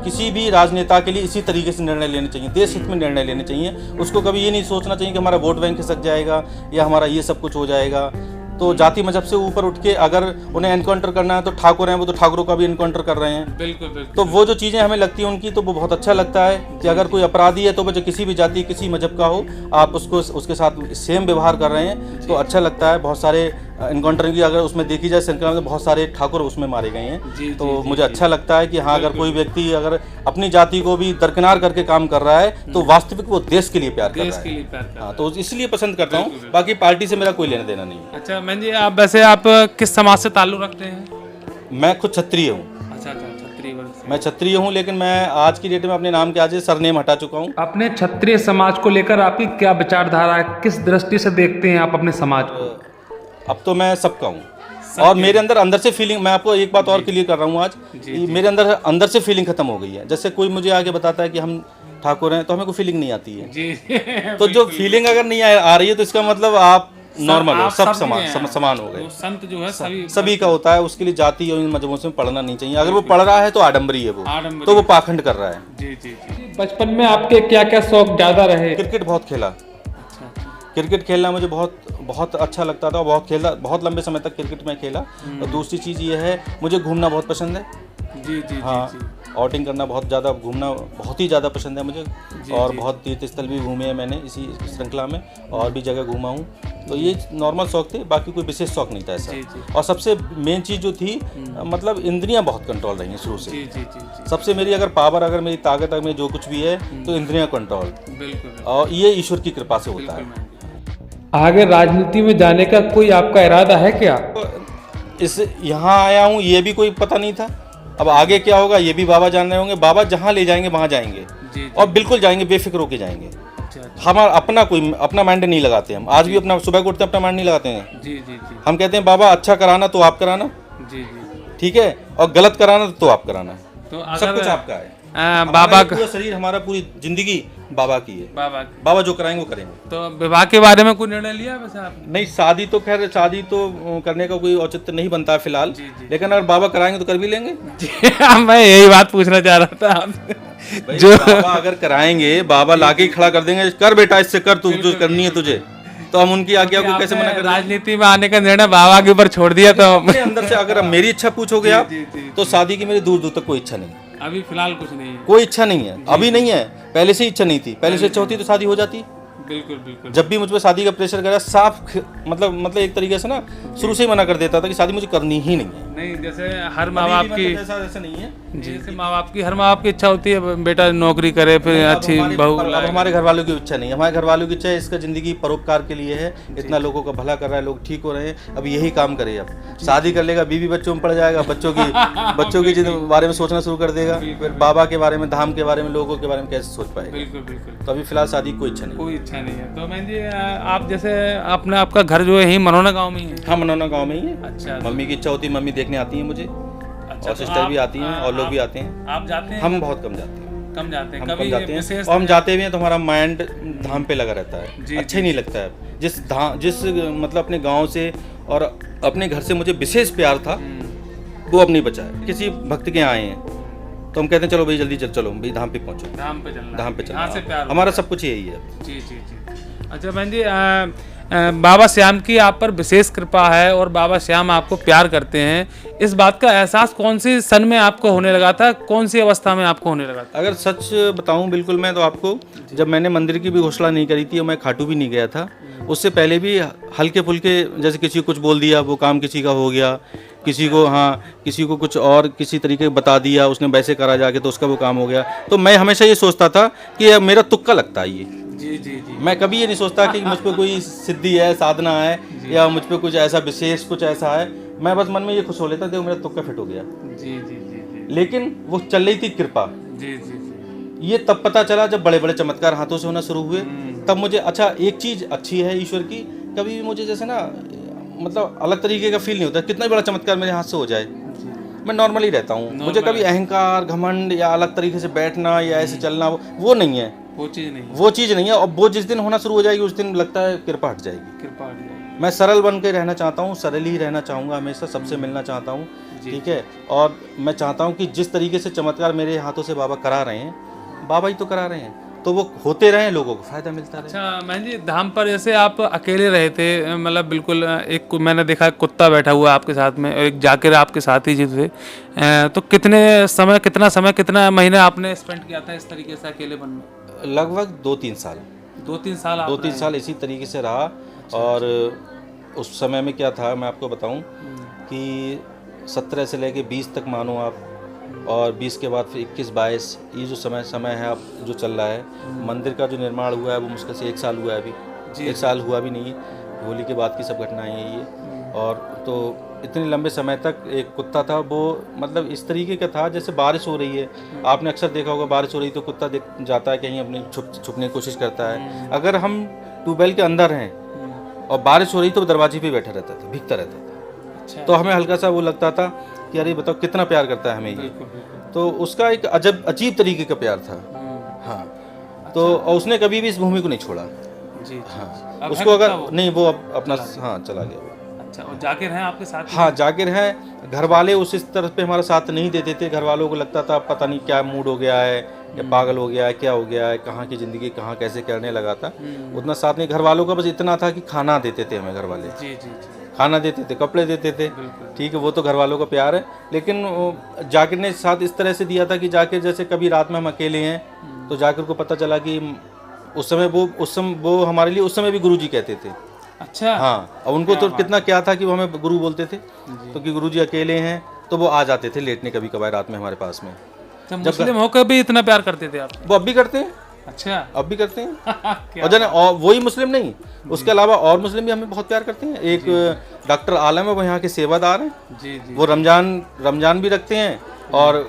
किसी भी राजनेता के लिए इसी तरीके से निर्णय लेने चाहिए, देश हित में निर्णय लेने चाहिए। उसको कभी ये नहीं सोचना चाहिए कि हमारा वोट बैंक खिसक जाएगा या हमारा ये सब कुछ हो जाएगा। तो जाति मजहब से ऊपर उठ के अगर उन्हें एनकाउंटर करना है तो ठाकुर हैं, वो तो ठाकुरों का भी एनकाउंटर कर रहे हैं। बिल्कुल। तो वो जो चीज़ें हमें लगती हैं उनकी, तो वो बहुत अच्छा लगता है कि अगर कोई अपराधी है तो वो जो किसी भी जाति किसी मजहब का हो, आप उसको उसके साथ सेम व्यवहार कर रहे हैं तो अच्छा लगता है। बहुत सारे एनकाउंटर की अगर उसमें देखी जाए संख्या में तो बहुत सारे ठाकुर उसमें मारे गए हैं। तो मुझे अच्छा लगता है कि हाँ, अगर कोई व्यक्ति अगर अपनी जाति को भी दरकिनार करके काम कर रहा है तो वास्तविक वो देश के लिए प्यार कर रहा है। हाँ, तो इसलिए पसंद करता हूँ। बाकी पार्टी से मेरा कोई लेना देना नहीं है। अच्छा मैं जी, आप वैसे आप किस समाज से ताल्लुक रखते हैं? मैं खुद क्षत्रिय हूँ। अच्छा, क्षत्रिय वंश। मैं क्षत्रिय हूँ, लेकिन मैं आज की डेट में अपने नाम के आज सरनेम हटा चुका हूँ। अपने क्षत्रिय समाज को लेकर आपकी क्या विचारधारा है? किस दृष्टि से देखते हैं आप अपने समाज को? अब तो मैं सबका हूँ, और मेरे अंदर से फीलिंग, मैं आपको एक बात और क्लियर कर रहा हूँ आज, मेरे अंदर से फीलिंग खत्म हो गई है। जैसे कोई मुझे आगे बताता है कि हम ठाकुर हैं तो हमें कोई फीलिंग नहीं आती है। तो जो फीलिंग अगर नहीं आ रही है तो इसका मतलब आप नॉर्मल हो, आप सब सब भी हैं। समान हो गए। तो संत जो है सभी सभी का होता है, उसके लिए जाति और इन मजहबों से पढ़ना नहीं चाहिए। अगर वो पढ़ रहा है तो आडम्बरी है, वो आडम्बरी। तो वो पाखंड कर रहा है। जी जी जी। बचपन में आपके क्या क्या शौक ज्यादा रहे? क्रिकेट बहुत खेला, अच्छा अच्छा। क्रिकेट खेलना मुझे बहुत बहुत अच्छा लगता था, बहुत लंबे समय तक क्रिकेट में खेला। और दूसरी चीज़ ये है, मुझे घूमना बहुत पसंद है। जी जी हाँ, जी आउटिंग करना बहुत ज़्यादा, घूमना बहुत ही ज़्यादा पसंद है मुझे। और जी। बहुत तीर्थ स्थल भी घूमे हैं मैंने इसी श्रृंखला में, और भी जगह घूमा हूँ। तो ये नॉर्मल शौक थे, बाकी कोई विशेष शौक नहीं था ऐसा। जी, जी। और सबसे मेन चीज़ जो थी, मतलब इंद्रियां बहुत कंट्रोल रही हैं शुरू से। जी जी जी जी। सबसे मेरी अगर पावर, अगर मेरी ताकत, अगर मेरी जो कुछ भी है, तो इंद्रियां कंट्रोल। बिल्कुल और ये ईश्वर की कृपा से होता है। आगे राजनीति में जाने का कोई आपका इरादा है क्या? इस यहाँ आया हूँ, ये भी कोई पता नहीं था। अब आगे क्या होगा ये भी बाबा जान रहे होंगे। बाबा जहाँ ले जाएंगे वहाँ जाएंगे, जी और बिल्कुल जाएंगे, बेफिक्र होके जाएंगे। अच्छा अच्छा। हमारा अपना माइंड नहीं लगाते हम। आज भी अपना सुबह को उठते हैं, अपना माइंड नहीं लगाते हैं। जी जी जी हम कहते हैं बाबा अच्छा कराना तो आप कराना, जी जी। ठीक है, और गलत कराना तो आप कराना। तो सब अगर कुछ आपका है। बाबा हमारा का पूरा शरीर, हमारा पूरी जिंदगी बाबा की है। बाबा बाबा जो कराएंगे वो करेंगे। तो विवाह के बारे में कोई निर्णय लिया वैसे आपने? नहीं, शादी तो खैर, शादी तो करने का कोई औचित्य नहीं बनता है फिलहाल। जी, जी। लेकिन अगर बाबा कराएंगे तो कर भी लेंगे। जी, मैं यही बात पूछना चाह रहा था आपसे। भाई, जो बाबा अगर कराएंगे, बाबा लाके ही खड़ा कर देंगे, कर बेटा इससे कर, तू जो करनी है तुझे, तो हम उनकी आज्ञा को कैसे मना कर दें? राजनीति में आने का निर्णय बाबा के ऊपर छोड़ दिया तो अपने अंदर से अगर मेरी इच्छा पूछोगे आप, जी, जी, तो शादी की मेरी दूर दूर तक कोई इच्छा नहीं है। अभी फिलहाल कुछ नहीं है। कोई इच्छा नहीं है, अभी नहीं है, पहले से इच्छा नहीं थी। पहले से इच्छा होती तो शादी हो जाती। बिल्कुल बिल्कुल। जब भी मुझ पर शादी का प्रेशर करा, साफ मतलब एक तरीके से ना शुरू से ही मना कर देता था कि शादी मुझे करनी ही नहीं है। नहीं, जैसे हर माँ बाप की, ऐसा नहीं है। जैसे माँ बाप की, हर माँ बाप की इच्छा होती है बेटा नौकरी करे, फिर अच्छी बहू अब लाए। हमारे घर वालों की इच्छा नहीं है। हमारे घर वालों की इच्छा है, इसका जिंदगी परोपकार के लिए है, इतना लोगों का भला कर रहा है, लोग ठीक हो रहे हैं, अब यही काम करे। अब शादी कर लेगा, बीवी बच्चों में पड़ जाएगा, बच्चों की बारे में सोचना शुरू कर देगा, फिर बाबा के बारे में, धाम के बारे में, लोगों के बारे में कैसे सोच पाएगा। बिल्कुल बिल्कुल। तो अभी फिलहाल शादी की कोई इच्छा नहीं। कोई इच्छा नहीं है। तो मैं जी आप जैसे अपना आपका घर जो है यही मनोना गांव में ही है? हाँ, मनोना गाँव में ही है। अच्छा। मम्मी की इच्छा होती है, मम्मी देखने आती है मुझे, अच्छा, और तो सिस्टर भी आप- आती हैं, और लोग भी आते हैं। आप जाते हैं? हम बहुत कम जाते हैं। कम जाते हैं? हम कम कभी जाते हैं, विशेष और हम जाते भी हैं तो हमारा माइंड धाम पे लगा रहता है। जी, अच्छा ही नहीं लगता है। जिस मतलब अपने गांव से और अपने घर से मुझे विशेष प्यार था, वो अब नहीं बचा है। किसी भक्त के यहाँ आए हैं तो हम कहते हैं चलो भाई जल्दी चलो भाई धाम पे पहुँचो, धाम पे चलना, धाम पे यहाँ से चलना। प्यार हमारा सब कुछ यही है। जी जी जी। अच्छा बहन जी, बाबा श्याम की आप पर विशेष कृपा है और बाबा श्याम आपको प्यार करते हैं, इस बात का एहसास कौन सी सन में आपको होने लगा था, कौन सी अवस्था में आपको होने लगा था? अगर सच बताऊं बिल्कुल मैं तो आपको, जब मैंने मंदिर की भी घोषणा नहीं करी थी और मैं खाटू भी नहीं गया था, उससे पहले भी हल्के फुल्के, जैसे किसी को कुछ बोल दिया, वो काम किसी का हो गया, किसी को, हाँ, किसी को कुछ और किसी तरीके बता दिया, उसने वैसे करा जाके तो उसका वो काम हो गया। तो मैं हमेशा ये सोचता था कि ये मेरा तुक्का लगता है ये। जी जी जी। मैं कभी ये नहीं सोचता कि मुझ पर कोई सिद्धि है, साधना है, या मुझ पर कुछ ऐसा विशेष कुछ ऐसा है। मैं बस मन में ये खुश हो लेता, देखो मेरा तुक्का फिट हो गया। जी जी जी जी लेकिन वो चल रही थी कृपा। जी जी जी। ये तब पता चला जब बड़े बड़े चमत्कार हाथों से होना शुरू हुए, तब मुझे, अच्छा एक चीज़ अच्छी है ईश्वर की, कभी भी मुझे जैसे ना मतलब अलग तरीके का फील नहीं होता। कितना भी बड़ा चमत्कार मेरे हाथ से हो जाए, मैं नॉर्मली रहता हूँ। मुझे कभी अहंकार, घमंड या अलग तरीके से बैठना या ऐसे चलना, वो नहीं है। वो चीज़ नहीं, वो चीज़ नहीं है। और वो जिस दिन होना शुरू हो जाएगी, उस दिन लगता है कृपा हट जाएगी। कृपा हट जाएगी। मैं सरल बन के रहना चाहता हूँ, सरल ही रहना चाहूँगा हमेशा, सबसे मिलना चाहता हूँ, ठीक है। और मैं चाहता हूँ कि जिस तरीके से चमत्कार मेरे हाथों से बाबा करा रहे हैं, बाबा ही तो करा रहे हैं, तो वो होते रहें, लोगों को फायदा मिलता रहे। अच्छा बहन जी, धाम पर जैसे आप अकेले रहे थे, मतलब बिल्कुल एक मैंने देखा कुत्ता बैठा हुआ आपके साथ में, एक जाकिर आपके साथ ही जी थे, तो कितना समय कितना महीने आपने स्पेंड किया था इस तरीके से अकेलेपन में? लगभग 2-3 साल। 2-3 साल आप 2-3 साल इसी तरीके से रहा। और उस समय में क्या था मैं आपको बताऊं कि 17 से लेके 20 तक मानो आप, और 20 के बाद फिर 21-22, ये जो समय है अब जो चल रहा है, मंदिर का जो निर्माण हुआ है वो मुश्किल से 1 साल हुआ है अभी। 1 साल हुआ भी नहीं है, होली के बाद की सब घटनाएं हैं ये। और तो इतने लंबे समय तक एक कुत्ता था, वो मतलब इस तरीके का था जैसे बारिश हो रही है, आपने अक्सर देखा होगा बारिश हो रही तो कुत्ता जाता है कहीं, अपने छुपने की कोशिश करता है। अगर हम ट्यूबवेल के अंदर हैं और बारिश हो रही तो दरवाजे पे बैठा रहता था, भीगता रहता था। अच्छा। तो हमें हल्का सा वो लगता था कि अरे बताओ कितना प्यार करता है हमें ये। तो उसका एक अजीब तरीके का प्यार था। हाँ, तो और उसने कभी भी इस भूमि को नहीं छोड़ा। जी। हाँ अब है उसको अगर कुत्ता वो? नहीं वो अब अपना हाँ चला गया। अच्छा, और जाकिर हैं आपके साथ में? हाँ जाकिर है। घर वाले उस इस तरह पे हमारा साथ नहीं देते थे। घर वालों को लगता था पता नहीं क्या मूड हो गया है या पागल हो गया है, क्या हो गया है, कहाँ की ज़िंदगी कहाँ कैसे करने लगा था। उतना साथ नहीं। घर वालों का बस इतना था कि खाना देते थे हमें घर वाले, जी जी जी, खाना देते थे, कपड़े देते थे। ठीक है, वो तो घर वालों का प्यार है। लेकिन जाकिर ने साथ इस तरह से दिया था कि जाकिर जैसे कभी रात में हम अकेले हैं तो जाकिर को पता चला कि उस समय वो हमारे लिए उस समय भी गुरुजी कहते थे। अच्छा। हाँ, और उनको तो कितना क्या था कि वो हमें गुरु बोलते थे, तो कि गुरुजी अकेले हैं तो वो आ जाते थे लेटने कभी कभार रात में हमारे पास में। तो मुस्लिम होकर भी इतना प्यार करते थे आप? वो अब भी करते हैं, अच्छा। अब भी करते हैं। क्या और जन और वही मुस्लिम नहीं, उसके अलावा और मुस्लिम भी हमें बहुत प्यार करते हैं। एक डॉक्टर आलम है, वो यहाँ के सेवादार हैं। जी जी, वो रमजान भी रखते हैं और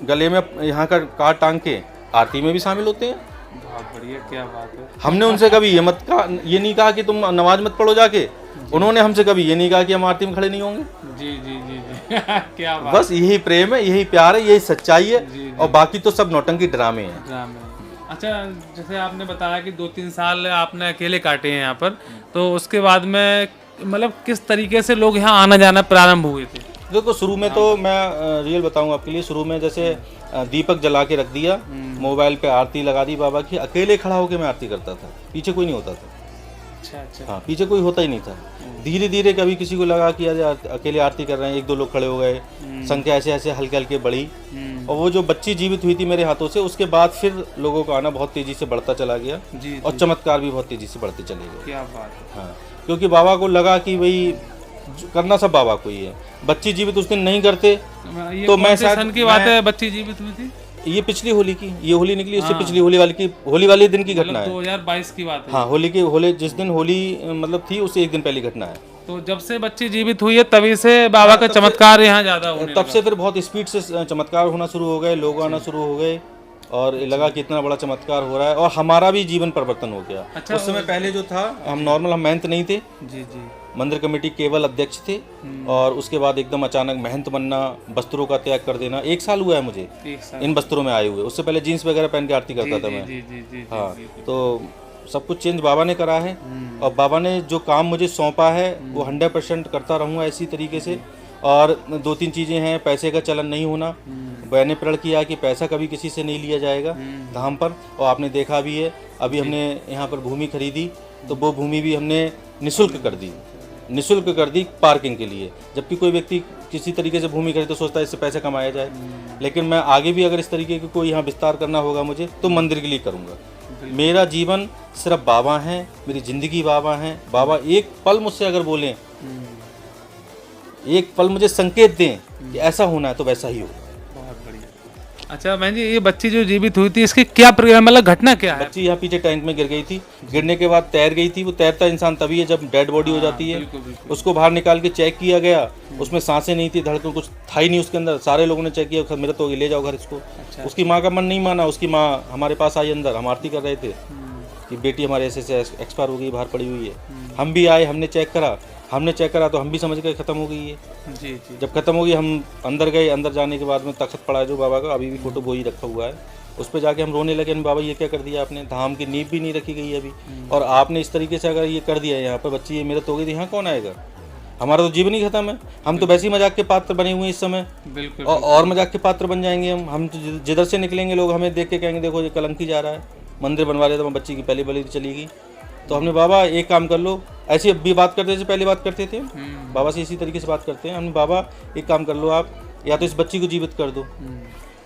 गले में यहाँ का कार्ड टांग के आरती में भी शामिल होते हैं। बहुत बढ़िया, क्या बात है। हमने उनसे कभी ये नहीं कहा कि तुम नमाज मत पढ़ो जाके। उन्होंने हमसे कभी ये नहीं कहा कि हम आरती में खड़े नहीं होंगे। जी जी जी जी क्या बात। बस यही प्रेम है, यही प्यार है, यही सच्चाई है। जी, और बाकी तो सब नौटंकी ड्रामे हैं। ड्रामे। अच्छा, जैसे आपने बताया कि 2-3 साल आपने अकेले काटे हैं यहाँ पर, तो उसके बाद में मतलब किस तरीके से लोग यहाँ आना जाना प्रारंभ हुए थे? देखो शुरू में तो मैं रियल बताऊँ आपके लिए, शुरू में जैसे दीपक जला के रख दिया, मोबाइल पे आरती लगा दी बाबा की, अकेले खड़ा होकर मैं आरती करता था, पीछे कोई नहीं होता था। अच्छा अच्छा। हाँ, पीछे कोई होता ही नहीं था। धीरे धीरे कभी किसी को लगा कि यार अकेले आरती कर रहे हैं, 1-2 लोग खड़े हो गए, संख्या ऐसे ऐसे हल्के हल्के बढ़ी। और वो जो बच्ची जीवित हुई थी मेरे हाथों से, उसके बाद फिर लोगों का आना बहुत तेजी से बढ़ता चला गया। जी, और चमत्कार भी बहुत तेजी से बढ़ते चले गए। क्या बात है। हाँ, क्योंकि बाबा को लगा कि भाई करना सब बाबा को ही है। बच्ची जीवित उस दिन नहीं करते ये तो कौन मैं से शायद सन की बात है बच्ची जीवित हुई थी? ये पिछली होली की, ये होली निकली, उससे पिछली होली वाले दिन की घटना मतलब है। 2022 की बात है। हाँ, होली जिस दिन होली मतलब थी, उससे एक दिन पहले घटना है। तो जब से बच्ची जीवित हुई है तभी से बाबा का चमत्कार यहाँ ज्यादा होने तब से फिर बहुत स्पीड से चमत्कार होना शुरू हो गए, लोग आना शुरू हो गए और लगा कि इतना बड़ा चमत्कार हो रहा है। और हमारा भी जीवन परिवर्तन हो गया। अच्छा, उस समय पहले जो था, हम नॉर्मल, हम महंत नहीं थे, जी जी, मंदिर कमेटी केवल अध्यक्ष थे। और उसके बाद एकदम अचानक महंत बनना, वस्त्रों का त्याग कर देना। 1 साल हुआ है मुझे एक साल। इन वस्त्रों में आए हुए। उससे पहले जीन्स वगैरह पहन के आरती करता था मैं। जी जी जी, हाँ, तो सब कुछ चेंज बाबा ने करा है। और बाबा ने जो काम मुझे सौंपा है वो 100% करता रहूँगा इसी तरीके से। और 2-3 चीज़ें हैं, पैसे का चलन नहीं होना। मैंने प्रण किया कि पैसा कभी किसी से नहीं लिया जाएगा धाम पर। और आपने देखा भी है, अभी हमने यहाँ पर भूमि खरीदी तो वो भूमि भी हमने निःशुल्क कर दी पार्किंग के लिए। जबकि कोई व्यक्ति किसी तरीके से भूमि खरीदे तो सोचता है इससे पैसे कमाया जाए। लेकिन मैं आगे भी अगर इस तरीके की कोई यहाँ विस्तार करना होगा मुझे, तो मंदिर के लिए करूँगा। मेरा जीवन सिर्फ बाबा हैं, मेरी ज़िंदगी बाबा हैं। बाबा एक पल मुझसे अगर बोलें, एक पल मुझे संकेत दें कि ऐसा होना है, तो वैसा ही हो। बहुत बढ़िया। अच्छा बहन जी, ये बच्ची जो जीवित हुई थी इसकी क्या मतलब घटना क्या है? बच्ची यहाँ पीछे टैंक में गिर गई थी। गिरने के बाद तैर गई थी। वो तैरता इंसान तभी है जब डेड बॉडी हो जाती है। बिल्कुल बिल्कुल। उसको बाहर निकाल के चेक किया गया, उसमें सांसें नहीं थी, धड़कन कुछ था ही नहीं उसके अंदर। सारे लोगों ने चेक किया, मेरा तो ले जाओ घर इसको। अच्छा। उसकी माँ का मन नहीं माना। उसकी माँ हमारे पास आई अंदर, हम आरती कर रहे थे कि बेटी हमारे ऐसे एक्सपायर हो गई, बाहर पड़ी हुई है। हम भी आए, हमने चेक करा तो हम भी समझ गए खत्म हो गई है। जी जी। जब खत्म हो गई, हम अंदर गए। अंदर जाने के बाद में तख्त पड़ा है जो बाबा का, अभी भी फोटो वो ही रखा हुआ है। उस पर जाके हम रोने लगे, बाबा ये क्या कर दिया आपने, धाम की नींव भी नहीं रखी गई अभी, और आपने इस तरीके से अगर ये कर दिया है यहाँ पर, बच्ची ये मेरे तो हो गई थी, यहाँ कौन आएगा? हमारा तो जीवन ही खत्म है। हम तो वैसे ही मजाक के पात्र बने हुए हैं इस समय। बिल्कुल। और मजाक के पात्र बन जाएंगे हम तो जिधर से निकलेंगे लोग हमें देख के कहेंगे देखो ये कलंकी जा रहा है, मंदिर बनवा रहे, तो बच्ची की पहली बलि चली गई। तो हमने बाबा एक काम कर लो, ऐसी भी बात करते जैसे पहले बात करते थे बाबा से, इसी तरीके से बात करते हैं। हमने बाबा एक काम कर लो, आप या तो इस बच्ची को जीवित कर दो।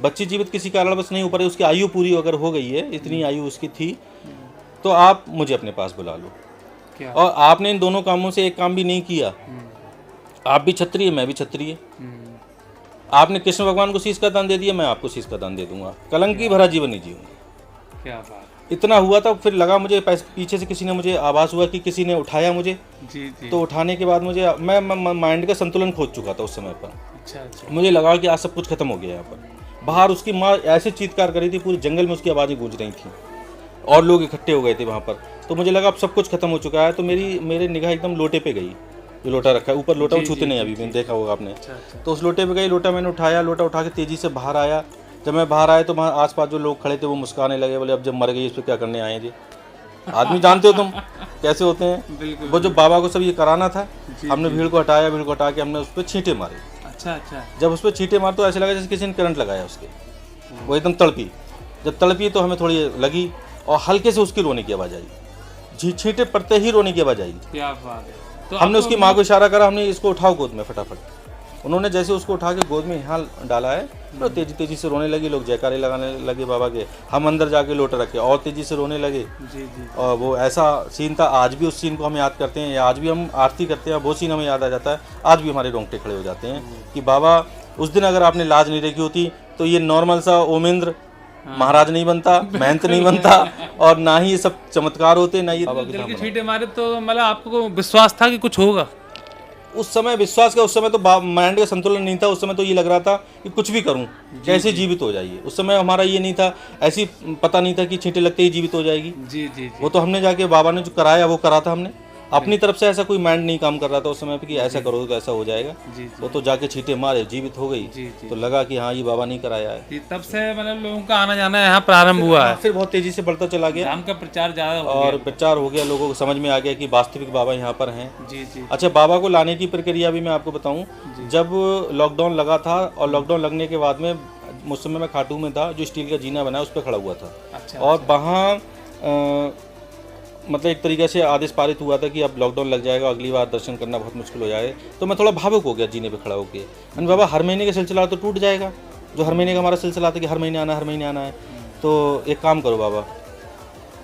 बच्ची जीवित किसी कारणवश नहीं हो पा रही, उसकी आयु पूरी अगर हो गई है, इतनी आयु उसकी थी, तो आप मुझे अपने पास बुला लो। क्या? और आपने इन दोनों कामों से एक काम भी नहीं किया। आप भी क्षत्रिय, मैं भी क्षत्रिय। आपने कृष्ण भगवान को शीश का दान दे दिया, मैं आपको शीश का दान दे दूंगा। कलंकी भरा जीवन नहीं जीऊंगा। क्या बात। इतना हुआ था। फिर लगा मुझे पीछे से किसी ने, मुझे आभास हुआ कि किसी ने उठाया मुझे। जी जी। तो उठाने के बाद मुझे मैं माइंड का संतुलन खो चुका था उस समय पर। अच्छा अच्छा। मुझे लगा कि आज सब कुछ खत्म हो गया यहाँ पर। बाहर उसकी माँ ऐसे चीत्कार कर रही थी, पूरे जंगल में उसकी आवाज़ें गूंज रही थी और लोग इकट्ठे हो गए थे वहाँ पर। तो मुझे लगा अब सब कुछ खत्म हो चुका है। तो मेरे निगाह एकदम लोटे पे गई, जो लोटा रखा है ऊपर, लोटा वो छूते नहीं, अभी भी देखा होगा आपने। तो उस लोटे पे गई, लोटा मैंने उठाया, लोटा उठा के तेज़ी से बाहर आया। जब मैं बाहर आया तो वहाँ आसपास जो लोग खड़े थे वो मुस्कुराने लगे, बोले अब जब मर गई इस पर क्या करने आए थे। आदमी जानते हो तुम कैसे होते हैं। बिल्कुल। वो जो बाबा को सब ये कराना था, हमने भीड़ को हटाया, भीड़ को हटा के हमने उस पर छींटे मारे। अच्छा अच्छा। जब उस पर छींटे मार तो ऐसे लगा जैसे किसी ने करंट लगाया उसके, वो एकदम तड़पी। जब तड़पी तो हमें थोड़ी लगी और हल्के से उसकी रोने की आवाज़ आई, छींटे पड़ते ही रोने की आवाज़ आई। क्या बात है। तो हमने आपको उसकी माँ को इशारा करा, हमने इसको उठाओ गोद में फटाफट। उन्होंने जैसे उसको उठा के गोद में यहाँ डाला है तो तेजी तेजी से रोने लगी, लोग जयकारे लगाने लगे बाबा के। हम अंदर जाके लोट रखे और तेजी से रोने लगे। जी जी। और वो ऐसा सीन था, आज भी उस सीन को हम याद करते हैं, या आज भी हम आरती करते हैं, वो सीन हमें याद आ जाता है। आज भी हमारे रोंगटे खड़े हो जाते हैं कि बाबा उस दिन अगर आपने लाज नहीं रखी होती तो ये नॉर्मल सा ओमेंद्र महाराज नहीं बनता, महंत नहीं बनता, और ना ही ये सब चमत्कार होते, ना ये दिल के छींटे मारे तो मतलब आपको विश्वास था कि कुछ होगा? उस समय विश्वास का, उस समय तो माइंड का संतुलन नहीं था। उस समय तो ये लग रहा था कि कुछ भी करूं, कैसे जीवित हो जाइए। उस समय हमारा ये नहीं था, ऐसी पता नहीं था कि छींटे लगते ही जीवित हो जाएगी। जी जी। वो तो हमने जाके बाबा ने जो कराया वो करा था हमने अपनी तरफ से। ऐसा कोई माइंड नहीं काम कर रहा था उस समय पे कि ऐसा करोगे तो ऐसा हो जाएगा। जी वो तो जाके छींटे मारे, जीवित हो गई। जी। तो लगा कि हाँ ये बाबा नहीं कराया है। तब से मतलब लोगों का आना जाना यहाँ प्रारंभ हुआ है, फिर बहुत तेजी से बढ़ता चला गया धाम का प्रचार ज़्यादा हो और प्रचार हो गया, लोगों को समझ में आ गया कि वास्तविक बाबा यहाँ पर हैं। जी जी। अच्छा, बाबा को लाने की प्रक्रिया भी मैं आपको बताऊं। जब लॉकडाउन लगा था और लॉकडाउन लगने के बाद में उस समय मैं खाटू में था, जो स्टील का जीना बना है उस पर खड़ा हुआ था। अच्छा। और वहाँ मतलब एक तरीके से आदेश पारित हुआ था कि अब लॉकडाउन लग जाएगा, अगली बार दर्शन करना बहुत मुश्किल हो जाए। तो मैं थोड़ा भावुक हो गया जीने पे खड़ा होकर। मैंने बाबा हर महीने का सिलसिला तो टूट जाएगा, जो हर महीने का हमारा सिलसिला था कि हर महीने आना है, हर महीने आना है। तो एक काम करो बाबा,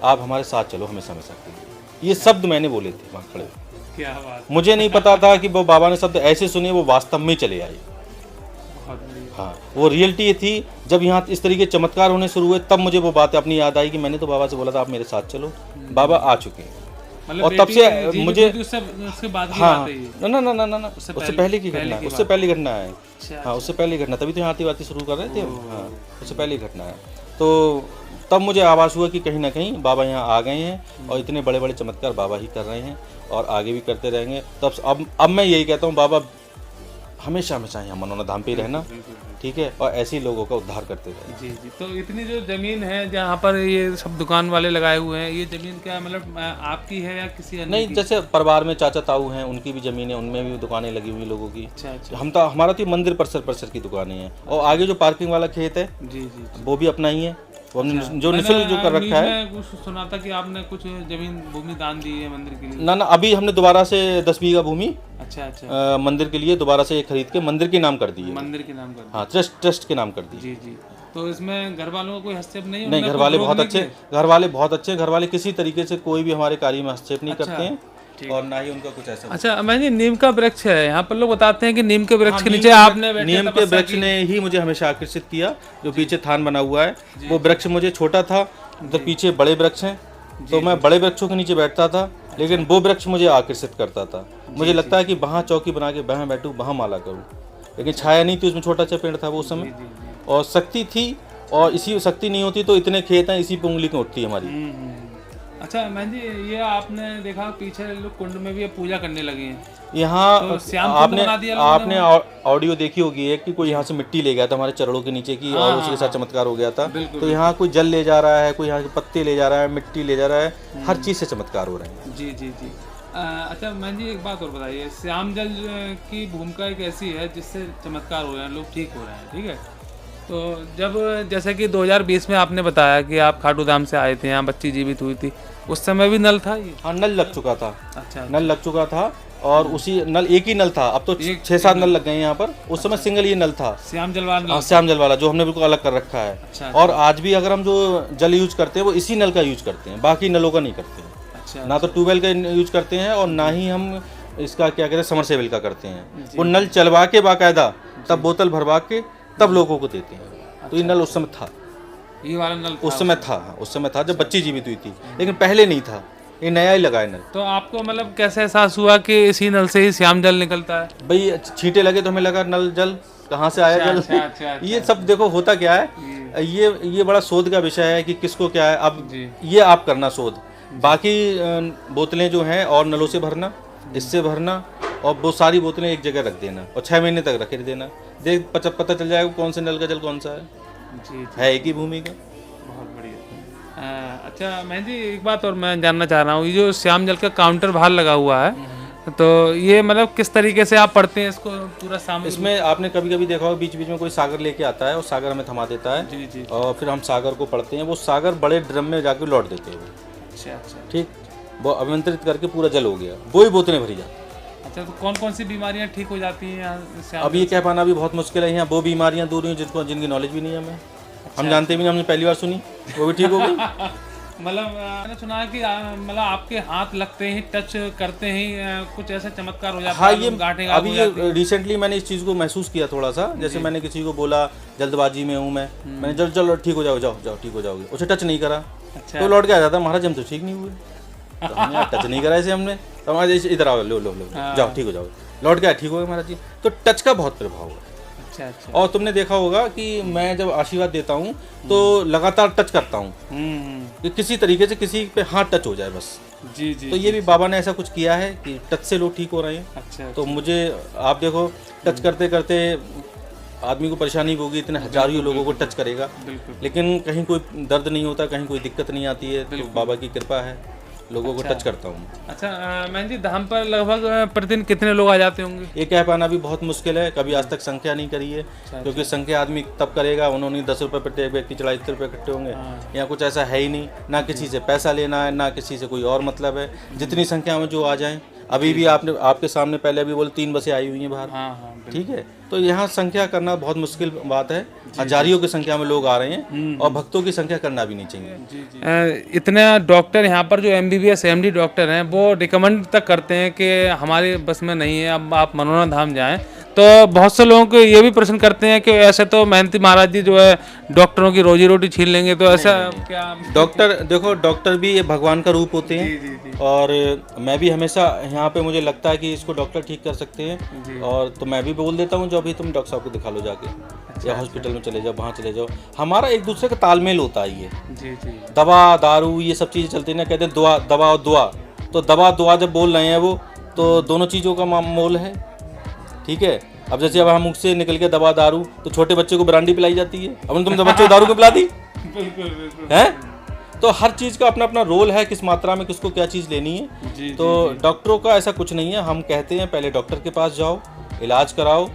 आप हमारे साथ चलो हमेशा हमेशा के लिए। ये शब्द मैंने बोले थे वहाँ खड़े। क्या बात। मुझे नहीं पता था कि वो बाबा ने शब्द ऐसे सुने, वो वास्तव में चले आए। बहुत बढ़िया। हाँ, वो रियलिटी ये थी। जब यहाँ इस तरीके चमत्कार होने शुरू हुए तब मुझे वो बात अपनी याद आई कि मैंने तो बाबा से बोला था आप मेरे साथ चलो। बाबा आ चुके हैं। मतलब और तब से मुझे उसके बाद की हाँ बात है ये। ना ना ना ना ना उससे पहले की घटना है, उससे पहली घटना है। हाँ, उससे पहली घटना, तभी तो यहाँ आती बातें शुरू कर रहे थे हम। हाँ, उससे पहली घटना है। तो तब मुझे आभास हुआ कि कहीं ना कहीं बाबा यहाँ आ गए हैं और इतने बड़े बड़े चमत्कार बाबा ही कर रहे हैं और आगे भी करते रहेंगे। तब अब मैं यही कहता हूँ, बाबा हमेशा हमेशा यहाँ मनोना धाम पे ही रहना, ठीक है, और ऐसे ही लोगों का उद्धार करते रहे। जी जी। तो इतनी जो जमीन है जहाँ पर ये सब दुकान वाले लगाए हुए हैं, ये जमीन क्या मतलब आपकी है या किसी अन्य नहीं, की? जैसे परिवार में चाचा ताऊ हैं, उनकी भी जमीन है, उनमें भी दुकानें लगी हुई लोगों की। अच्छा अच्छा। हमारा तो मंदिर परिसर की दुकानें हैं। और आगे जो पार्किंग वाला खेत है जी जी। वो भी अपना ही है। वो हमने जो निशुल्क जो कर रखा है। मैं कुछ सुना था कि आपने कुछ जमीन भूमि दान दी है मंदिर के लिए। ना ना, अभी हमने दोबारा से 10 बीघा भूमि अच्छा अच्छा। मंदिर के लिए दोबारा से खरीद के मंदिर के नाम कर दी है। मंदिर के नाम कर। हाँ, ट्रस्ट के नाम कर दी। जी जी। तो इसमें घर वालों का कोई हस्तक्षेप नहीं? नहीं, घर वाले बहुत अच्छे, घर वाले बहुत अच्छे। घर वाले किसी तरीके से कोई भी हमारे कार्य में हस्तक्षेप नहीं करते हैं और ना ही उनका कुछ ऐसा। अच्छा, मैंने नीम का वृक्ष है यहाँ पर, लोग बताते हैं कि नीम के वृक्ष के नीचे आपने नीम के वृक्ष ने ही मुझे हमेशा आकर्षित किया। जो पीछे थान बना हुआ है वो वृक्ष मुझे छोटा था, उधर पीछे बड़े वृक्ष हैं, तो मैं बड़े वृक्षों के नीचे बैठता था, लेकिन वो वृक्ष मुझे आकर्षित करता था। मुझे लगता है कि वहाँ चौकी बना के वहाँ बैठूँ, वहाँ माला करूँ, लेकिन छाया नहीं थी, उसमें छोटा सा पेड़ था वो समय, और शक्ति थी। और इसी शक्ति नहीं होती तो इतने खेत हैं, इसी पे उंगली की उठती है हमारी। अच्छा मैं जी, ये आपने देखा पीछे लोग कुंड में भी पूजा करने लगे हैं यहाँ। तो आपने ऑडियो देखी होगी एक कि कोई यहाँ से मिट्टी ले गया था हमारे चरणों के नीचे की, और उसके साथ चमत्कार हो गया था। तो यहाँ कोई जल ले जा रहा है, कोई यहाँ के पत्ते ले जा रहा है, मिट्टी ले जा रहा है, हर चीज़ से चमत्कार हो रहे हैं। जी जी जी। अच्छा मैं जी, एक बात और बताइए, श्याम जल की भूमिका एक ऐसी है जिससे चमत्कार हो रहे हैं, लोग ठीक हो रहे हैं, ठीक है। तो जब जैसे कि 2020 में आपने बताया कि आप खाटू धाम से आए थे, यहाँ बच्ची जीवित हुई थी, उस समय भी नल था ये? हाँ, नल लग चुका था। अच्छा। नल लग चुका था और उसी नल, एक ही नल था। अब तो 6-7 नल लग गए यहाँ पर। उस समय सिंगल ये नल था, श्याम जल वाला। श्याम जल वाला, जो हमने बिल्कुल अलग कर रखा है। अच्छा। और आज भी अगर हम जो जल यूज करते हैं वो इसी नल का यूज करते हैं, बाकी नलों का नहीं करते हैं। अच्छा। ना तो ट्यूबवेल का यूज करते हैं और ना ही हम इसका क्या कहते हैं समरसेबल का करते हैं। वो नल चलवा के बाकायदा तब बोतल भरवा के तब लोगों को देते हैं। तो ये नल उस समय था, ये वाला नल उस समय था, उस समय था जब बच्ची जीवित हुई थी, लेकिन पहले नहीं था, ये नया ही लगा है नल। तो आपको मतलब कैसे एहसास हुआ कि इसी नल से ही श्याम जल निकलता है? भाई छींटे लगे तो हमें लगा नल जल कहाँ से आया जल। अच्छा। ये सब देखो होता क्या है, ये बड़ा शोध का विषय है कि किसको क्या है। अब ये आप करना शोध, बाकी बोतलें जो हैं और नलों से भरना, इससे भरना, और वो सारी बोतलें एक जगह रख देना और 6 महीने तक रखे देना, देख पता चल जाएगा कौन से नल का जल कौन सा है। जी है एक ही भूमि का। बहुत बढ़िया। अच्छा मैं जी एक बात और मैं जानना चाह रहा हूँ, ये जो श्याम जल का काउंटर बाहर लगा हुआ है तो ये मतलब किस तरीके से आप पढ़ते हैं इसको पूरा सामने? इसमें आपने कभी कभी देखा होगा बीच बीच में कोई सागर लेके आता है और सागर हमें थमा देता है। जी जी। और फिर हम सागर को पढ़ते हैं, वो सागर बड़े ड्रम में जाके लौट देते हैं वो। अच्छा अच्छा। ठीक, वो अभिमंत्रित करके पूरा जल हो गया, वो ही बोतलें भरी जाती। अच्छा तो कौन कौन सी बीमारियां ठीक हो जाती हैं यहाँ से? अब ये कह पाना भी बहुत मुश्किल है, यहाँ वो बीमारियाँ दूर हुई जिनकी नॉलेज भी नहीं है हमें। हम जानते भी नहीं, हमने पहली बार सुनी, वो भी ठीक हो गई। मतलब मैंने सुना है कि मतलब आपके हाथ लगते ही, टच करते ही कुछ ऐसा चमत्कार हो जाता हाँ, है, ये गांठें अभी ये रिसेंटली मैंने इस चीज़ को महसूस किया थोड़ा सा। जैसे मैंने किसी को बोला, जल्दबाजी में हूँ मैंने जल्द चलो ठीक हो जाओ, जाओ जाओ ठीक हो जाओगे, उसे टच नहीं करा। अच्छा। तो लौट के आ जाता महाराज हम तो ठीक नहीं हुए, तो हमने टच नहीं करा इसे हमने, तो हमारे इधर आओ, लो लो लो जाओ ठीक हो जाओ, लौट के ठीक हो गए महाराज जी। तो टच का बहुत प्रभाव है। अच्छा अच्छा। और तुमने देखा होगा कि मैं जब आशीर्वाद देता हूँ तो लगातार टच करता हूँ कि किसी तरीके से किसी पे हाथ टच हो जाए बस। जी जी। तो ये भी बाबा ने ऐसा कुछ किया है कि टच से लोग ठीक हो रहे हैं। अच्छा। तो मुझे आप देखो, टच करते करते आदमी को परेशानी होगी, इतने हजारों लोगों को टच करेगा, लेकिन कहीं कोई दर्द नहीं होता, कहीं कोई दिक्कत नहीं आती है। तो बाबा की कृपा है, लोगों को टच करता हूँ। अच्छा मैं जी धाम पर लगभग प्रतिदिन कितने लोग आ जाते होंगे? ये कह पाना भी बहुत मुश्किल है, कभी आज तक संख्या नहीं करी है, क्योंकि संख्या आदमी तब करेगा, उन्होंने 10 रुपये प्रत्येक व्यक्ति चढ़ाई, 30 रुपये इकट्ठे होंगे। यहाँ कुछ ऐसा है ही नहीं, ना किसी से पैसा लेना है, ना किसी से कोई और मतलब है। जितनी संख्या में जो आ जाएं, अभी भी आपके सामने पहले अभी बोले 3 बसें आई हुई हैं बाहर। ठीक है, तो यहाँ संख्या करना बहुत मुश्किल बात है। हजारियों की संख्या में लोग आ रहे हैं और भक्तों की संख्या करना भी नहीं चाहिए। इतने डॉक्टर यहाँ पर जो MBBS MD डॉक्टर हैं वो रिकमेंड तक करते हैं कि हमारे बस में नहीं है, अब आप मनोना धाम जाएं। तो बहुत से लोगों को ये भी प्रश्न करते हैं कि ऐसे तो मेहनती महाराज जी जो है डॉक्टरों की रोजी रोटी छीन लेंगे, तो ऐसा क्या? डॉक्टर देखो, डॉक्टर भी ये भगवान का रूप होते हैं। और मैं भी हमेशा यहाँ पे मुझे लगता है कि इसको डॉक्टर ठीक कर सकते हैं, और तो मैं भी बोल देता हूँ जो अभी तुम डॉक्टर साहब को दिखा लो जाके, या हॉस्पिटल में चले जाओ, वहाँ चले जाओ। हमारा एक दूसरे का तालमेल होता है। ये दवा दारू ये सब चीज़ें चलती है ना, कहते हैं दुआ दवा और दुआ, तो दवा दुआ जब बोल रहे हैं वो, तो दोनों चीज़ों का मोल है। ठीक है, अब जैसे अब हम मुख से निकल के दवा दारू, तो छोटे बच्चे को ब्रांडी पिलाई जाती है, अब तुम बच्चे को दारू को पिला दी है। तो हर चीज़ का अपना अपना रोल है, किस मात्रा में किसको क्या चीज़ लेनी है। तो डॉक्टरों का ऐसा कुछ नहीं है। हम कहते हैं पहले डॉक्टर के पास जाओ, इलाज कराओ,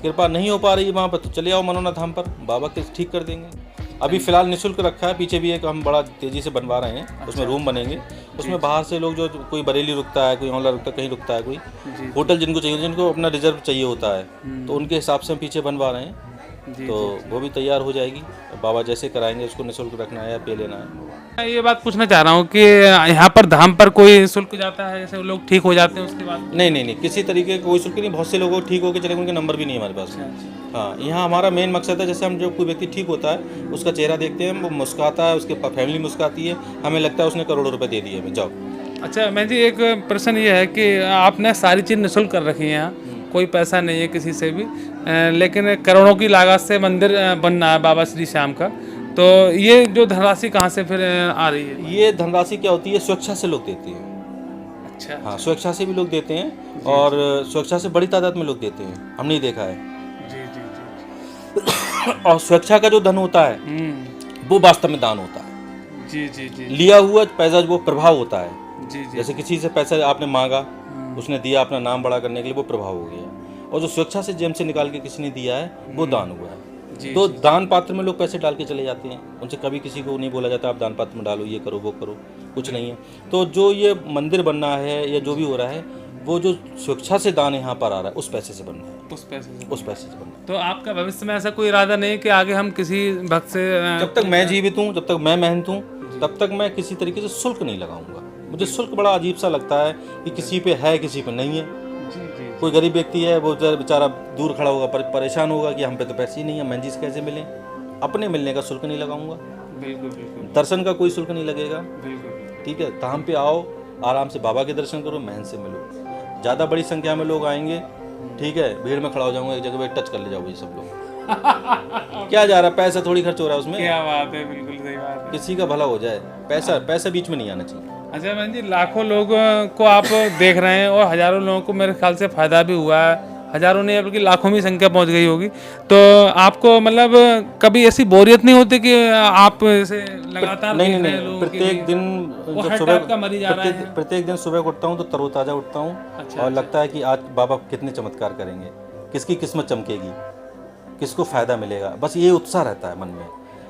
कृपा नहीं हो पा रही है वहाँ पर तो चले आओ मनोना धाम पर, बाबा के ठीक कर देंगे। अभी फिलहाल निःशुल्क रखा है, पीछे भी एक हम बड़ा तेजी से बनवा रहे हैं, उसमें रूम बनेंगे, उसमें बाहर से लोग जो कोई बरेली रुकता है, कोई औंला रुकता है, कहीं रुकता है, कोई होटल जिनको चाहिए, जिनको अपना रिजर्व चाहिए होता है, तो उनके हिसाब से हम पीछे बनवा रहे हैं। तो वो भी तैयार हो जाएगी, बाबा जैसे कराएंगे उसको निःशुल्क रखना है या पे लेना है। ये बात पूछना चाह रहा हूँ कि यहाँ पर धाम पर कोई शुल्क जाता है, जैसे लोग ठीक हो जाते हैं उसके बाद? नहीं, किसी तरीके का कोई शुल्क नहीं। बहुत से लोगों को ठीक होकर चले, उनके नंबर भी नहीं है हमारे पास। हाँ, यहाँ हमारा मेन मकसद है, जैसे हम जो कोई व्यक्ति ठीक होता है उसका चेहरा देखते हैं, वो मुस्कुराता है, उसके फैमिली मुस्कुराती है, हमें लगता है उसने करोड़ों रुपए दे दिए हमें, जाओ। अच्छा मैं जी एक प्रश्न ये है कि आपने सारी चीज़ निःशुल्क कर रखी है, यहाँ कोई पैसा नहीं है किसी से भी, लेकिन करोड़ों की लागत से मंदिर बनना है बाबा श्री श्याम का, तो ये जो धनराशि कहाँ से फिर आ रही है? ये धनराशि क्या होती है, स्वेच्छा से लोग देते हैं। अच्छा। हाँ, स्वेच्छा से भी लोग देते हैं, और स्वेच्छा से बड़ी तादाद में लोग देते हैं, हमने देखा है। और स्वेच्छा का जो धन होता है वो वास्तव में दान होता है। जी। लिया हुआ पैसा वो प्रभाव होता है। जी। जैसे किसी से पैसा आपने मांगा, उसने दिया अपना नाम बड़ा करने के लिए, वो प्रभाव हो गया। और जो स्वेच्छा से जेब से निकाल के किसी ने दिया है वो दान हुआ है। तो दान पात्र में लोग पैसे डाल के चले जाते हैं, उनसे कभी किसी को नहीं बोला जाता आप दान पात्र में डालो, ये करो वो करो, कुछ नहीं है। तो जो ये मंदिर बनना है या जो भी हो रहा है, वो जो स्वेच्छा से दान यहाँ पर आ रहा है उस पैसे से बनना है, उस पैसे से बनना है। तो आपका भविष्य में ऐसा कोई इरादा नहीं है कि आगे हम किसी भक्त से? जब तक मैं जीवित हूँ, जब तक मैं मेहनत हूँ, तब तक मैं किसी तरीके से शुल्क नहीं लगाऊंगा। मुझे शुल्क बड़ा अजीब सा लगता है कि किसी पे है किसी पे नहीं है। कोई गरीब व्यक्ति है, वो बेचारा दूर खड़ा होगा, परेशान होगा कि हम पे तो पैसे ही नहीं है, मैं जी से कैसे मिलें। अपने मिलने का शुल्क नहीं लगाऊंगा, बिल्कुल। दर्शन का कोई शुल्क नहीं लगेगा। ठीक है, धाम पे आओ, आराम से बाबा के दर्शन करो, महन से मिलो। ज़्यादा बड़ी संख्या में लोग आएंगे, ठीक है, भीड़ में खड़ा हो जाऊंगा, एक जगह पे टच कर ले जाओ ये सब लोग। क्या जा रहा है, पैसा थोड़ी खर्च हो रहा है उसमें। क्या बात है, बिल्कुल सही बात है। किसी का भला हो जाए, पैसा बीच में नहीं आना चाहिए। अच्छा बहन जी, लाखों लोगों को आप देख रहे हैं और हजारों लोगों को मेरे ख्याल से फ़ायदा भी हुआ है, हजारों नहीं बल्कि लाखों में संख्या पहुंच गई होगी। तो आपको मतलब कभी ऐसी बोरियत नहीं होती कि आप ऐसे लगातार नहीं देख नहीं रहे हैं नहीं, लोगों के प्रत्येक लिए? दिन वो जब हर सुबह टाइप का मरीज आ रहा है। प्रत्येक दिन सुबह उठता हूँ तो तरोताज़ा उठता हूँ। अच्छा, और लगता है कि आज बाबा कितने चमत्कार करेंगे, किसकी किस्मत चमकेगी, किसको फ़ायदा मिलेगा, बस ये उत्साह रहता है मन में।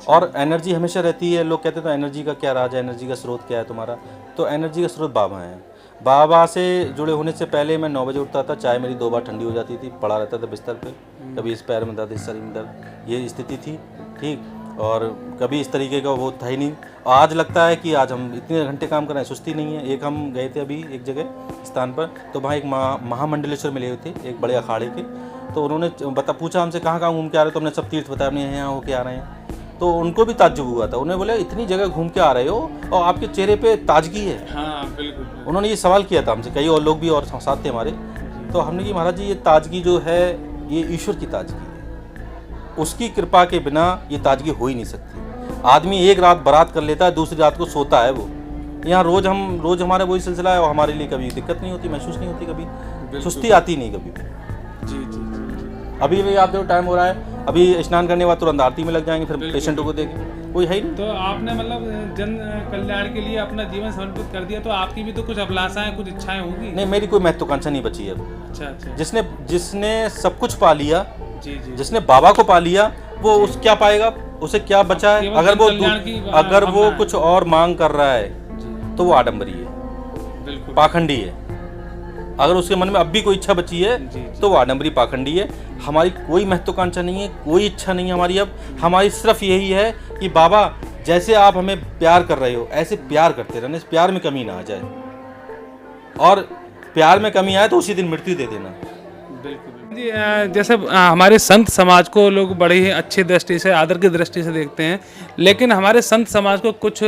और एनर्जी हमेशा रहती है। लोग कहते हैं तो एनर्जी का क्या राज है, एनर्जी का स्रोत क्या है तुम्हारा, तो एनर्जी का स्रोत बाबा हैं। बाबा से जुड़े होने से पहले मैं 9 बजे उठता था, चाय मेरी 2 बार ठंडी हो जाती थी, पड़ा रहता था बिस्तर पे, कभी इस पैर में दर्द, इस शरीर में दर्द, ये स्थिति थी, ठीक। और कभी इस तरीके का वो था ही नहीं। आज लगता है कि आज हम इतने घंटे काम कर रहे हैं, सुस्ती नहीं है। एक हम गए थे अभी एक जगह स्थान पर, तो वहाँ एक महामंडलेश्वर मिले हुए थे, एक बड़े अखाड़े के। तो उन्होंने पूछा हमसे कहाँ कहाँ घूम के आ रहे हो, तो हमने सब तीर्थ बताया, हमने यहाँ होके आ रहे हैं। तो उनको भी ताज्जुब हुआ था, उन्होंने बोला इतनी जगह घूम के आ रहे हो और आपके चेहरे पे ताजगी है। हाँ बिल्कुल। उन्होंने ये सवाल किया था हमसे, कई और लोग भी और साथ थे हमारे। तो हमने कि महाराज जी ये ताजगी जो है ये ईश्वर की ताजगी है, उसकी कृपा के बिना ये ताजगी हो ही नहीं सकती। आदमी एक रात बारात कर लेता है, दूसरी रात को सोता है वो। यहाँ रोज़ हमारा वही सिलसिला है और हमारे लिए कभी दिक्कत नहीं होती, महसूस नहीं होती, कभी सुस्ती आती नहीं कभी। जी जी। अभी भी आप देखो टाइम हो रहा है, अभी स्नान करने के बाद तुरंत आरती में लग जाएंगे, फिर पेशेंटों को देखें, कोई है ही नहीं। तो आपने मतलब जन कल्याण के लिए अपना जीवन समर्पित कर दिया, तो आपकी भी तो कुछ अभिलाषाएं, कुछ इच्छाएं होगी? नहीं, मेरी कोई महत्वाकांक्षा नहीं बची है। अच्छा अच्छा। जिसने सब कुछ पा लिया, जी जी। जिसने बाबा को पा लिया, वो उस क्या पाएगा, उसे क्या बचा है? अगर वो कुछ और मांग कर रहा है तो वो आडंबरी है, बिल्कुल पाखंडी है। अगर उसके मन में अब भी कोई इच्छा बची है तो वो आडंबरी पाखंडी है। हमारी कोई महत्वाकांक्षा नहीं है, कोई इच्छा नहीं है हमारी। अब हमारी सिर्फ यही है कि बाबा जैसे आप हमें प्यार कर रहे हो ऐसे प्यार करते रहना, इस प्यार में कमी ना आ जाए, और प्यार में कमी आए तो उसी दिन मृत्यु दे देना। बिल्कुल जी। जैसे हमारे संत समाज को लोग बड़े ही अच्छी दृष्टि से, आदर की दृष्टि से देखते हैं, लेकिन हमारे संत समाज को कुछ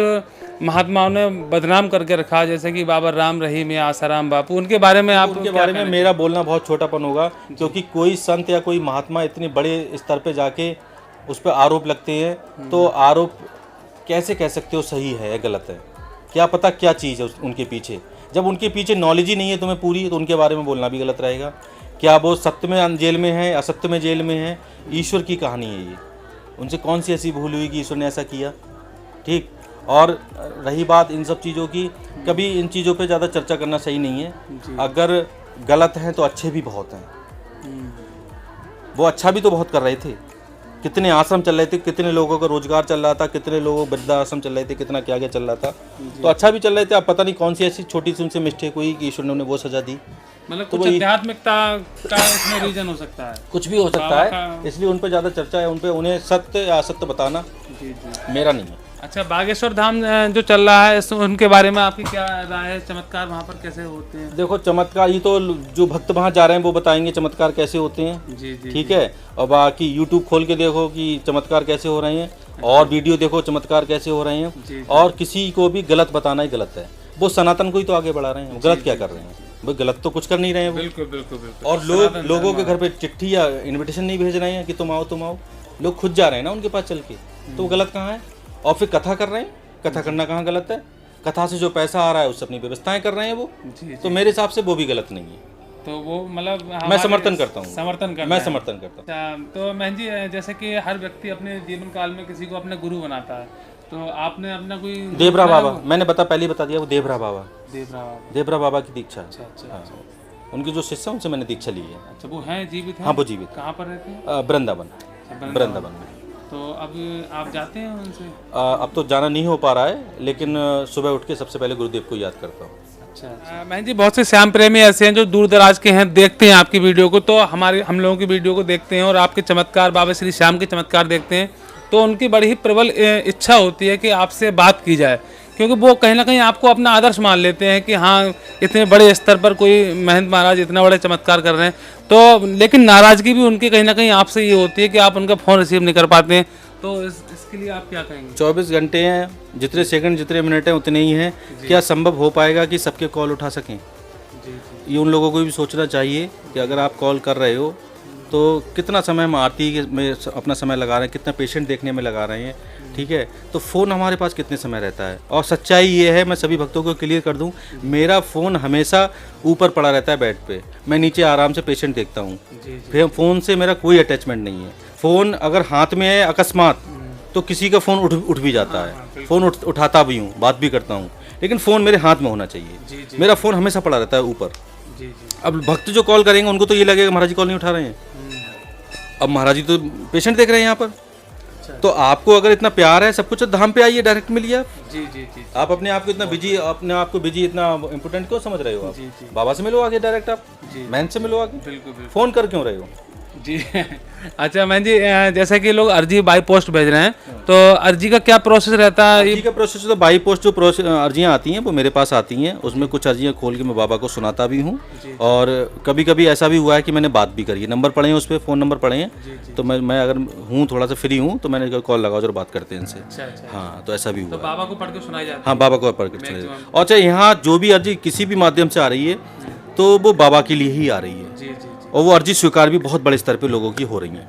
महात्माओं ने बदनाम करके रखा, जैसे कि बाबा राम रहीम या आसाराम बापू, उनके बारे में आप उनके बारे में मेरा बोलना बहुत छोटापन होगा, क्योंकि कोई संत या कोई महात्मा इतने बड़े स्तर पे जाके उस पर आरोप लगते हैं, तो आरोप कैसे कह सकते हो सही है या गलत है? क्या पता क्या चीज़ है उनके पीछे। जब उनके पीछे नॉलेज ही नहीं है तुम्हें पूरी, तो उनके बारे में बोलना भी गलत रहेगा। क्या वो सत्य में जेल में है, असत्य में जेल में है? ईश्वर की कहानी है ये। उनसे कौन सी ऐसी भूल हुई कि ईश्वर ने ऐसा किया, ठीक। और रही बात इन सब चीज़ों की, कभी इन चीज़ों पे ज़्यादा चर्चा करना सही नहीं है। अगर गलत हैं तो अच्छे भी बहुत हैं। वो अच्छा भी तो बहुत कर रहे थे, कितने आश्रम चल रहे थे, कितने लोगों का रोजगार चल रहा था, कितने लोगों वृद्धाश्रम चल रहे थे, कितना क्या क्या चल रहा था, तो अच्छा भी चल रहे थे। अब पता नहीं कौन सी ऐसी छोटी सी उनसे मिस्टेक हुई कि ईश्वर ने उन्हें वो सजा दी। मतलब कुछ आध्यात्मिकता का इसमें रीजन हो सकता है, कुछ भी हो सकता है, इसलिए उन पर ज़्यादा चर्चा है। उन्हें सत्य या असत्य बताना मेरा नहीं है। अच्छा, बागेश्वर धाम जो चल रहा है उनके बारे में आपकी क्या राय है? चमत्कार वहाँ पर कैसे होते हैं? देखो चमत्कार ये तो जो भक्त वहाँ जा रहे हैं वो बताएंगे चमत्कार कैसे होते हैं, जी जी, ठीक है। और बाकी यूट्यूब खोल के देखो कि चमत्कार कैसे हो रहे हैं, और वीडियो देखो चमत्कार कैसे हो रहे हैं। और किसी को भी गलत बताना ही गलत है। वो सनातन को ही तो आगे बढ़ा रहे हैं, गलत क्या कर रहे हैं? वो गलत तो कुछ कर नहीं रहे हैं। बिल्कुल बिल्कुल बिल्कुल। और लोगों के घर पे चिट्ठी या इन्विटेशन नहीं भेज रहे हैं कि तुम आओ तुम आओ, लोग खुद जा रहे हैं ना उनके पास चल के, तो वो गलत कहाँ है? और फिर कथा कर रहे हैं, कथा करना कहाँ गलत है? कथा से जो पैसा आ रहा है उससे अपनी व्यवस्थाएं कर रहे हैं वो, तो मेरे हिसाब से वो भी गलत नहीं है। तो वो मतलब मैं समर्थन करता हूँ, समर्थन करता मैं समर्थन करता हूँ। तो महन जी, जैसे कि हर व्यक्ति अपने जीवन काल में किसी को अपने गुरु बनाता है, तो आपने अपना कोई देवरा बाबा, मैंने पहले बता दिया, वो देवरा बाबा की दीक्षा। अच्छा, उनके जो शिष्य हैं उनसे मैंने दीक्षा ली है। अच्छा, वो हैं जीवित हैं? हाँ वो जीवित। कहाँ पर रहते हैं? वृंदावन में। तो अब आप जाते हैं उनसे? अब तो जाना नहीं हो पा रहा है, लेकिन सुबह उठ के सबसे पहले गुरुदेव को याद करता हूँ। अच्छा। महन जी, बहुत से श्याम प्रेमी ऐसे हैं जो दूर दराज के हैं, देखते हैं आपकी वीडियो को, तो हम लोगों की वीडियो को देखते हैं और आपके चमत्कार, बाबा श्री श्याम के चमत्कार देखते हैं, तो उनकी बड़ी ही प्रबल इच्छा होती है कि आपसे बात की जाए, क्योंकि वो कहीं ना कहीं आपको अपना आदर्श मान लेते हैं कि हाँ इतने बड़े स्तर पर कोई महंत महाराज इतना बड़े चमत्कार कर रहे हैं। तो लेकिन नाराज़गी भी उनकी कहीं ना कहीं आपसे ये होती है कि आप उनका फ़ोन रिसीव नहीं कर पाते हैं, तो इसके लिए आप क्या कहेंगे? 24 घंटे हैं, जितने सेकंड जितने मिनट हैं उतने ही हैं। क्या संभव हो पाएगा कि सबके कॉल उठा सकें? ये उन लोगों को भी सोचना चाहिए कि अगर आप कॉल कर रहे हो तो कितना समय हम आरती में अपना समय लगा रहे हैं, कितना पेशेंट देखने में लगा रहे हैं, ठीक है। तो फ़ोन हमारे पास कितने समय रहता है। और सच्चाई ये है, मैं सभी भक्तों को क्लियर कर दूं, मेरा फ़ोन हमेशा ऊपर पड़ा रहता है बेड पे, मैं नीचे आराम से पेशेंट देखता हूँ। फिर फ़ोन से मेरा कोई अटैचमेंट नहीं है। फ़ोन अगर हाथ में है अकस्मात तो किसी का फ़ोन उठ भी जाता है, फ़ोन उठाता भी हूँ, बात भी करता हूँ, लेकिन फ़ोन मेरे हाथ में होना चाहिए। मेरा फ़ोन हमेशा पड़ा रहता है ऊपर। अब भक्त जो कॉल करेंगे उनको तो ये लगेगा महाराज जी कॉल नहीं उठा रहे हैं, अब महाराज जी तो पेशेंट देख रहे हैं यहाँ पर। तो आपको अगर इतना प्यार है, सब कुछ, धाम पे आइए, डायरेक्ट मिलिए आप। जी। आप अपने आप को इतना बिजी, अपने आप को बिजी, इतना इम्पोर्टेंट क्यों समझ रहे हो आप? बाबा से मिलो आगे, डायरेक्ट आप मैन से मिलो आगे। बिल्कुल। फोन कर क्यों रहे हो? जी अच्छा मैन जी, जैसे कि लोग अर्जी बाई पोस्ट भेज रहे हैं, तो अर्जी का क्या प्रोसेस रहता है? अर्जी का प्रोसेस तो बाई पोस्ट जो अर्जियाँ आती हैं वो मेरे पास आती हैं, उसमें कुछ अर्जियाँ खोल के मैं बाबा को सुनाता भी हूँ। और कभी कभी ऐसा भी हुआ है कि मैंने बात भी करी है, नंबर पड़े हैं उस पर, फ़ोन नंबर पड़े हैं, तो मैं अगर हूँ थोड़ा सा फ्री हूँ तो मैंने कॉल लगाओ जब बात करते हैं इनसे। हाँ, तो ऐसा भी हुआ। बाबा को पढ़ के सुनाई जाती है? हाँ, बाबा को पढ़ के सुनाई जाती है। और चाहे यहाँ जो भी अर्जी किसी भी माध्यम से आ रही है तो वो बाबा के लिए ही आ रही है, और वो अर्जी स्वीकार भी बहुत बड़े स्तर पे लोगों की हो रही है।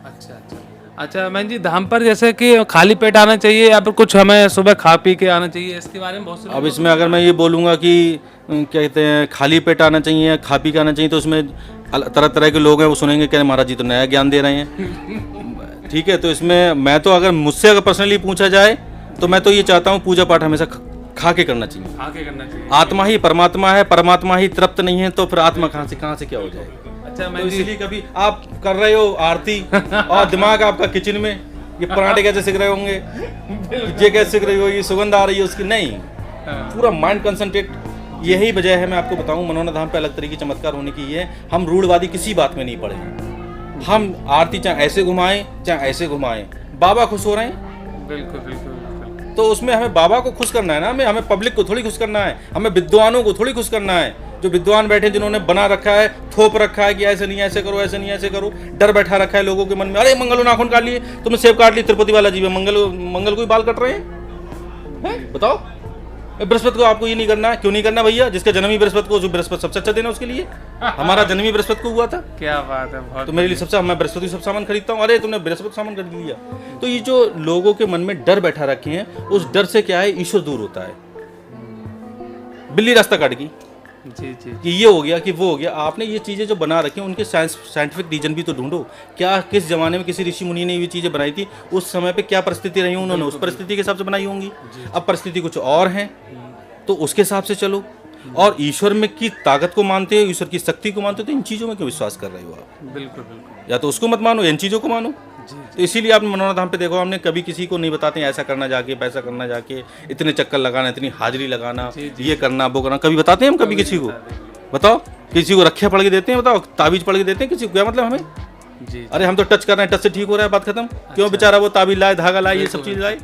अच्छा मैन जी, धाम पर जैसे कि खाली पेट आना चाहिए या फिर कुछ हमें सुबह खा पी के आना चाहिए, इसके बारे में बहुत से अब इसमें अगर मैं ये बोलूँगा कि कहते हैं खाली पेट आना चाहिए, खा पी के आना चाहिए, तो उसमें तरह तरह के लोग हैं, वो सुनेंगे कि महाराज जी तो नया ज्ञान दे रहे हैं। ठीक है, तो इसमें मैं तो अगर मुझसे अगर पर्सनली पूछा जाए तो मैं तो ये चाहता हूँ पूजा पाठ हमेशा खा के करना चाहिए। आत्मा ही परमात्मा है, परमात्मा ही तृप्त नहीं है तो फिर आत्मा कहाँ से क्या हो जाएगा। अच्छा मैं तो इसलिए कभी आप कर रहे हो आरती और दिमाग आपका किचन में, ये पराठे कैसे सीख रहे होंगे, ये कैसे सीख रही हो, ये सुगंध आ रही है उसकी, नहीं, पूरा माइंड कंसंट्रेट। यही वजह है, मैं आपको बताऊं, मनोना धाम पे अलग तरीके चमत्कार होने की ये, हम रूढ़वादी किसी बात में नहीं पड़े। हम आरती चाहे ऐसे घुमाएं चाहे ऐसे घुमाएं, बाबा खुश हो रहे हैं। बिल्कुल। तो उसमें हमें बाबा को खुश करना है ना, हमें पब्लिक को थोड़ी खुश करना है, हमें विद्वानों को थोड़ी खुश करना है। जो विद्वान बैठे जिन्होंने बना रखा है, थोप रखा है कि ऐसे नहीं ऐसे करो, ऐसे नहीं ऐसे करो, डर बैठा रखा है लोगों के मन में। अरे मंगलो नाखून काट लिए, तुमने सेब काट ली, तिरुपति वाला जी में मंगल को ही बाल कट रहे हैं? बताओ, बृहस्पति को आपको ये नहीं करना है, क्यों नहीं करना भैया? जिसका जन्म ही बृहस्पति को, जो बृहस्पति सबसे अच्छा दिन है उसके लिए। हमारा जन्म ही बृहस्पति को हुआ था। क्या बात है, तो मेरे लिए सबसे, मैं बृहस्पति सब सामान खरीदता हूँ, अरे तुमने बृहस्पति सामान खरीद लिया। तो ये जो लोगों के मन में डर बैठा रखे हैं, उस डर से क्या है, ईश्वर दूर होता है। बिल्ली रास्ता काट गई कि ये हो गया कि वो हो गया। आपने ये चीज़ें जो बना रखी हैं उनके साइंटिफिक रीजन भी तो ढूंढो। क्या किस जमाने में किसी ऋषि मुनि ने ये चीज़ें बनाई थी, उस समय पे क्या परिस्थिति रही, उन्होंने उस परिस्थिति के हिसाब से बनाई होंगी। अब परिस्थिति कुछ और है तो उसके हिसाब से चलो। और ईश्वर में की ताकत को मानते हो, ईश्वर की शक्ति को मानते हो, तो इन चीज़ों में क्यों विश्वास कर रहे हो आप? बिल्कुल। या तो उसको मत मानो, इन चीज़ों को मानो। तो इसीलिए आपने मनोना धाम पे देखो, हमने कभी किसी को नहीं बताते ऐसा करना जाके, वैसा करना जाके, इतने चक्कर लगाना, इतनी हाजिरी लगाना, ये करना वो करना, कभी बताते हैं हम कभी किसी को? बताओ, किसी को रखे पढ़ के देते हैं? बताओ, ताबीज पढ़ के देते हैं किसी को? क्या मतलब हमें? अरे हम तो टच कर रहे हैं, टच से ठीक हो रहा है, बात खत्म। क्यों बेचारा वो ताबीज लाए, धागा लाए, ये सब चीज लाए।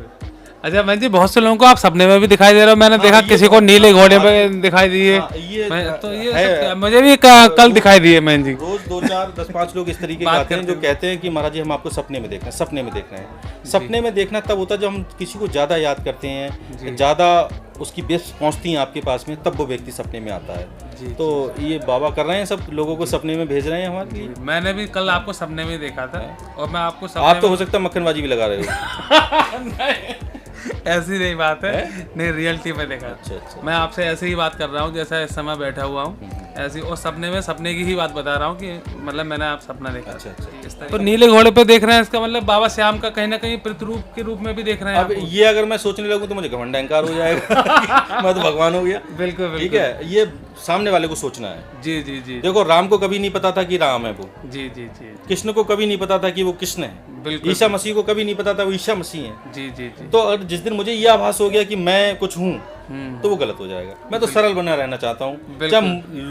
अच्छा मैं जी, बहुत से लोगों को आप सपने में भी दिखाई दे रहे हो। मैंने देखा किसी को नीले घोड़े पे दिखाई दिए, तो ये मुझे भी कल दिखाई दिए। मैं जी रोज 2, 4, 10, 5 लोग इस तरीके के आते हैं जो कहते हैं कि महाराज जी हम आपको सपने में देखना है, सपने में देखना है। सपने में देखना तब होता है जब हम किसी को ज्यादा याद करते हैं, ज्यादा उसकी बेस पहुंचती है आपके पास में, तब वो व्यक्ति सपने में आता है। तो ये बाबा कर रहे हैं, सब लोगों को सपने में भेज रहे हैं हमारे लिए। मैंने भी कल आपको सपने में देखा था, और मैं आपको आप तो हो सकता है मक्खनबाजी भी लगा रहे हो। ऐसी नहीं बात है, नहीं रियलिटी में देखा। अच्छा। मैं आपसे ऐसे ही बात कर रहा हूँ जैसा इस समय बैठा हुआ हूँ, ऐसी, और सपने की ही बात बता रहा हूँ कि मतलब मैंने आप सपना देखा। अच्छा। तो नीले घोड़े पे देख रहे हैं, इसका मतलब बाबा श्याम का कहीं ना कहीं प्रतिरूप के रूप में भी देख रहे हैं। अब ये अगर मैं सोचने लगूं तो मुझे घमंड अहंकार हो जाएगा। मैं तो भगवान हो गया। बिल्कुल। ठीक है, ये सामने वाले को सोचना है। जी। देखो, राम को कभी नहीं पता था कि राम है वो। जी। कृष्ण को कभी नहीं पता था कि वो कृष्ण है। ईसा मसीह को कभी नहीं पता था वो ईसा मसीह है। जी। तो अगर जिस दिन मुझे ये आभास हो गया कि मैं कुछ हूँ, तो वो गलत हो जाएगा। मैं तो सरल बना रहना चाहता हूँ। जब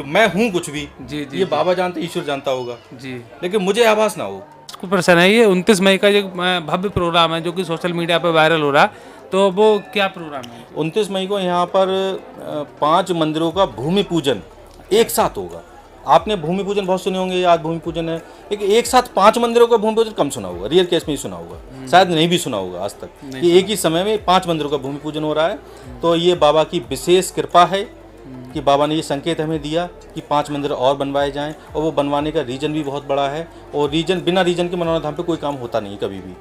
मैं हूँ कुछ भी, ये बाबा जानते, ईश्वर जानता होगा जी, लेकिन मुझे आभास ना हो। प्रश्न है ये 29 मई का जो भव्य प्रोग्राम है जो कि सोशल मीडिया पे वायरल हो रहा है, तो वो क्या प्रोग्राम है? 29 मई को यहाँ पर 5 मंदिरों का भूमि पूजन एक साथ होगा। आपने भूमि पूजन बहुत सुने होंगे, आज भूमि पूजन है, लेकिन एक साथ 5 मंदिरों का भूमि पूजन कम सुना होगा, रियल केस में ही सुना होगा, शायद नहीं भी सुना होगा आज तक। ये एक ही समय में 5 मंदिरों का भूमि पूजन हो रहा है। तो ये बाबा की विशेष कृपा है कि बाबा ने ये संकेत हमें दिया कि 5 मंदिर और बनवाए जाएं, और वो बनवाने का रीजन भी बहुत बड़ा है। और रीजन, बिना रीजन के मनोना धाम पे कोई काम होता नहीं कभी भी।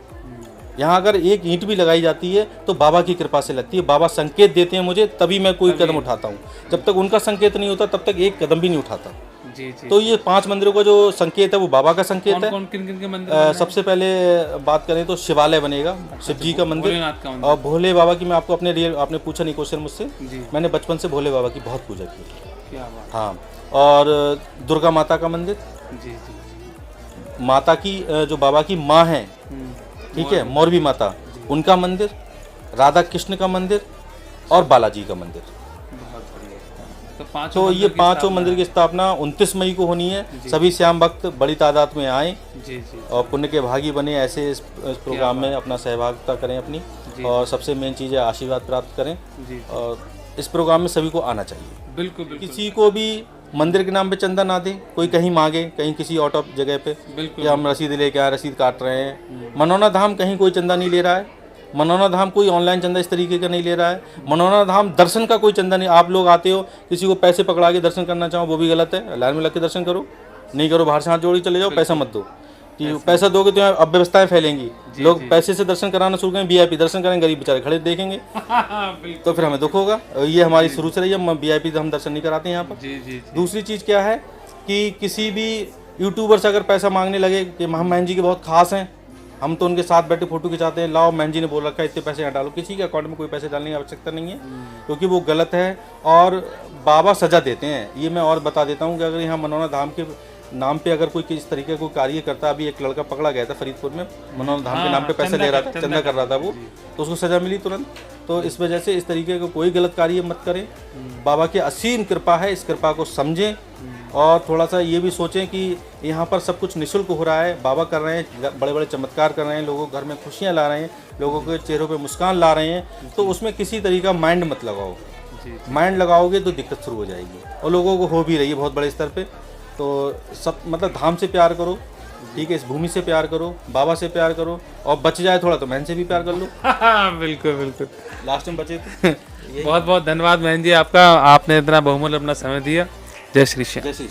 यहाँ अगर एक ईंट भी लगाई जाती है तो बाबा की कृपा से लगती है। बाबा संकेत देते हैं मुझे, तभी मैं कोई कदम उठाता हूँ। जब तक उनका संकेत नहीं होता तब तक एक कदम भी नहीं उठाता। जी जी। तो ये 5 मंदिरों का जो संकेत है वो बाबा का संकेत है। कौन किन किन के मंदिर? सबसे पहले बात करें तो शिवालय बनेगा, शिव जी का मंदिर, भोलेनाथ का मंदिर। और भोले बाबा की मैं आपको अपने रियल, आपने पूछा नहीं क्वेश्चन मुझसे, जी। मैंने बचपन से भोले बाबा की बहुत पूजा की। क्या बात। हाँ, और दुर्गा माता का मंदिर, जी जी। माता की जो बाबा की माँ है, ठीक है, मौरवी माता, उनका मंदिर, राधा कृष्ण का मंदिर और बालाजी का मंदिर। बहुत बढ़िया। तो ये पांचों मंदिर की स्थापना 29 मई को होनी है। सभी श्याम भक्त बड़ी तादाद में आए जी जी। और पुण्य के भागी बने, ऐसे इस प्रोग्राम में अपना सहभागिता करें अपनी, और सबसे मेन चीज़ है आशीर्वाद प्राप्त करें। जी। और इस प्रोग्राम में सभी को आना चाहिए। बिल्कुल बिल्कुल। किसी को भी मंदिर के नाम पे चंदा ना दे, कोई कहीं मांगे, कहीं किसी आउट ऑफ जगह पे बिल्कुल। कि हम रसीद लेके आए, रसीद काट रहे हैं। मनोना धाम कहीं कोई चंदा नहीं ले रहा है। मनोना धाम कोई ऑनलाइन चंदा इस तरीके का नहीं ले रहा है। मनोना धाम दर्शन का कोई चंदा नहीं। आप लोग आते हो, किसी को पैसे पकड़ा के दर्शन करना चाहो वो भी गलत है। लाइन में लग के दर्शन करो, नहीं करो बाहर से हाथ जोड़ी चले जाओ, पैसा मत दो। कि पैसा दोगे तो यहाँ अव्यवस्थाएं फैलेंगी। लोग पैसे से दर्शन कराना शुरू करें, वीआईपी दर्शन करें, गरीब बेचारे खड़े देखेंगे तो फिर हमें दुख होगा। ये हमारी शुरू से रही है, वीआईपी हम दर्शन नहीं कराते यहाँ पर। जी जी। दूसरी चीज़ क्या है कि किसी भी यूट्यूबर से अगर पैसा मांगने लगे कि हम महन जी के बहुत खास हैं, हम तो उनके साथ बैठे फोटो खिंचाते हैं, लाओ महन जी ने बोल रखा है इतने पैसे यहाँ डालो, किसी के अकाउंट में कोई पैसे डालने की आवश्यकता नहीं है, क्योंकि वो गलत है और बाबा सजा देते हैं। ये मैं और बता देता हूँ कि अगर यहाँ मनोना धाम के नाम पे अगर कोई किस तरीके का कोई कार्य करता है, अभी एक लड़का पकड़ा गया था फरीदपुर में, मनोना धाम के नाम पे पैसे ले रहा था, चंदा कर रहा था वो, तो उसको सजा मिली तुरंत। तो इस वजह से इस तरीके का कोई गलत कार्य मत करें। बाबा की असीम कृपा है, इस कृपा को समझें और थोड़ा सा ये भी सोचें कि यहाँ पर सब कुछ निःशुल्क हो रहा है। बाबा कर रहे हैं, बड़े बड़े चमत्कार कर रहे हैं, लोगों के घर में खुशियाँ ला रहे हैं, लोगों के चेहरों पे मुस्कान ला रहे हैं। तो उसमें किसी तरीके का माइंड मत लगाओ। माइंड लगाओगे तो दिक्कत शुरू हो जाएगी, और लोगों को हो भी रही है बहुत बड़े स्तर पे। तो सब मतलब धाम से प्यार करो, ठीक है, इस भूमि से प्यार करो, बाबा से प्यार करो, और बच जाए थोड़ा तो महन से भी प्यार कर लो। बिल्कुल बिल्कुल। लास्ट में बचे तो बहुत बहुत धन्यवाद महन जी आपका, आपने इतना बहुमूल्य अपना समय दिया। जय श्री श्याम। जय श्री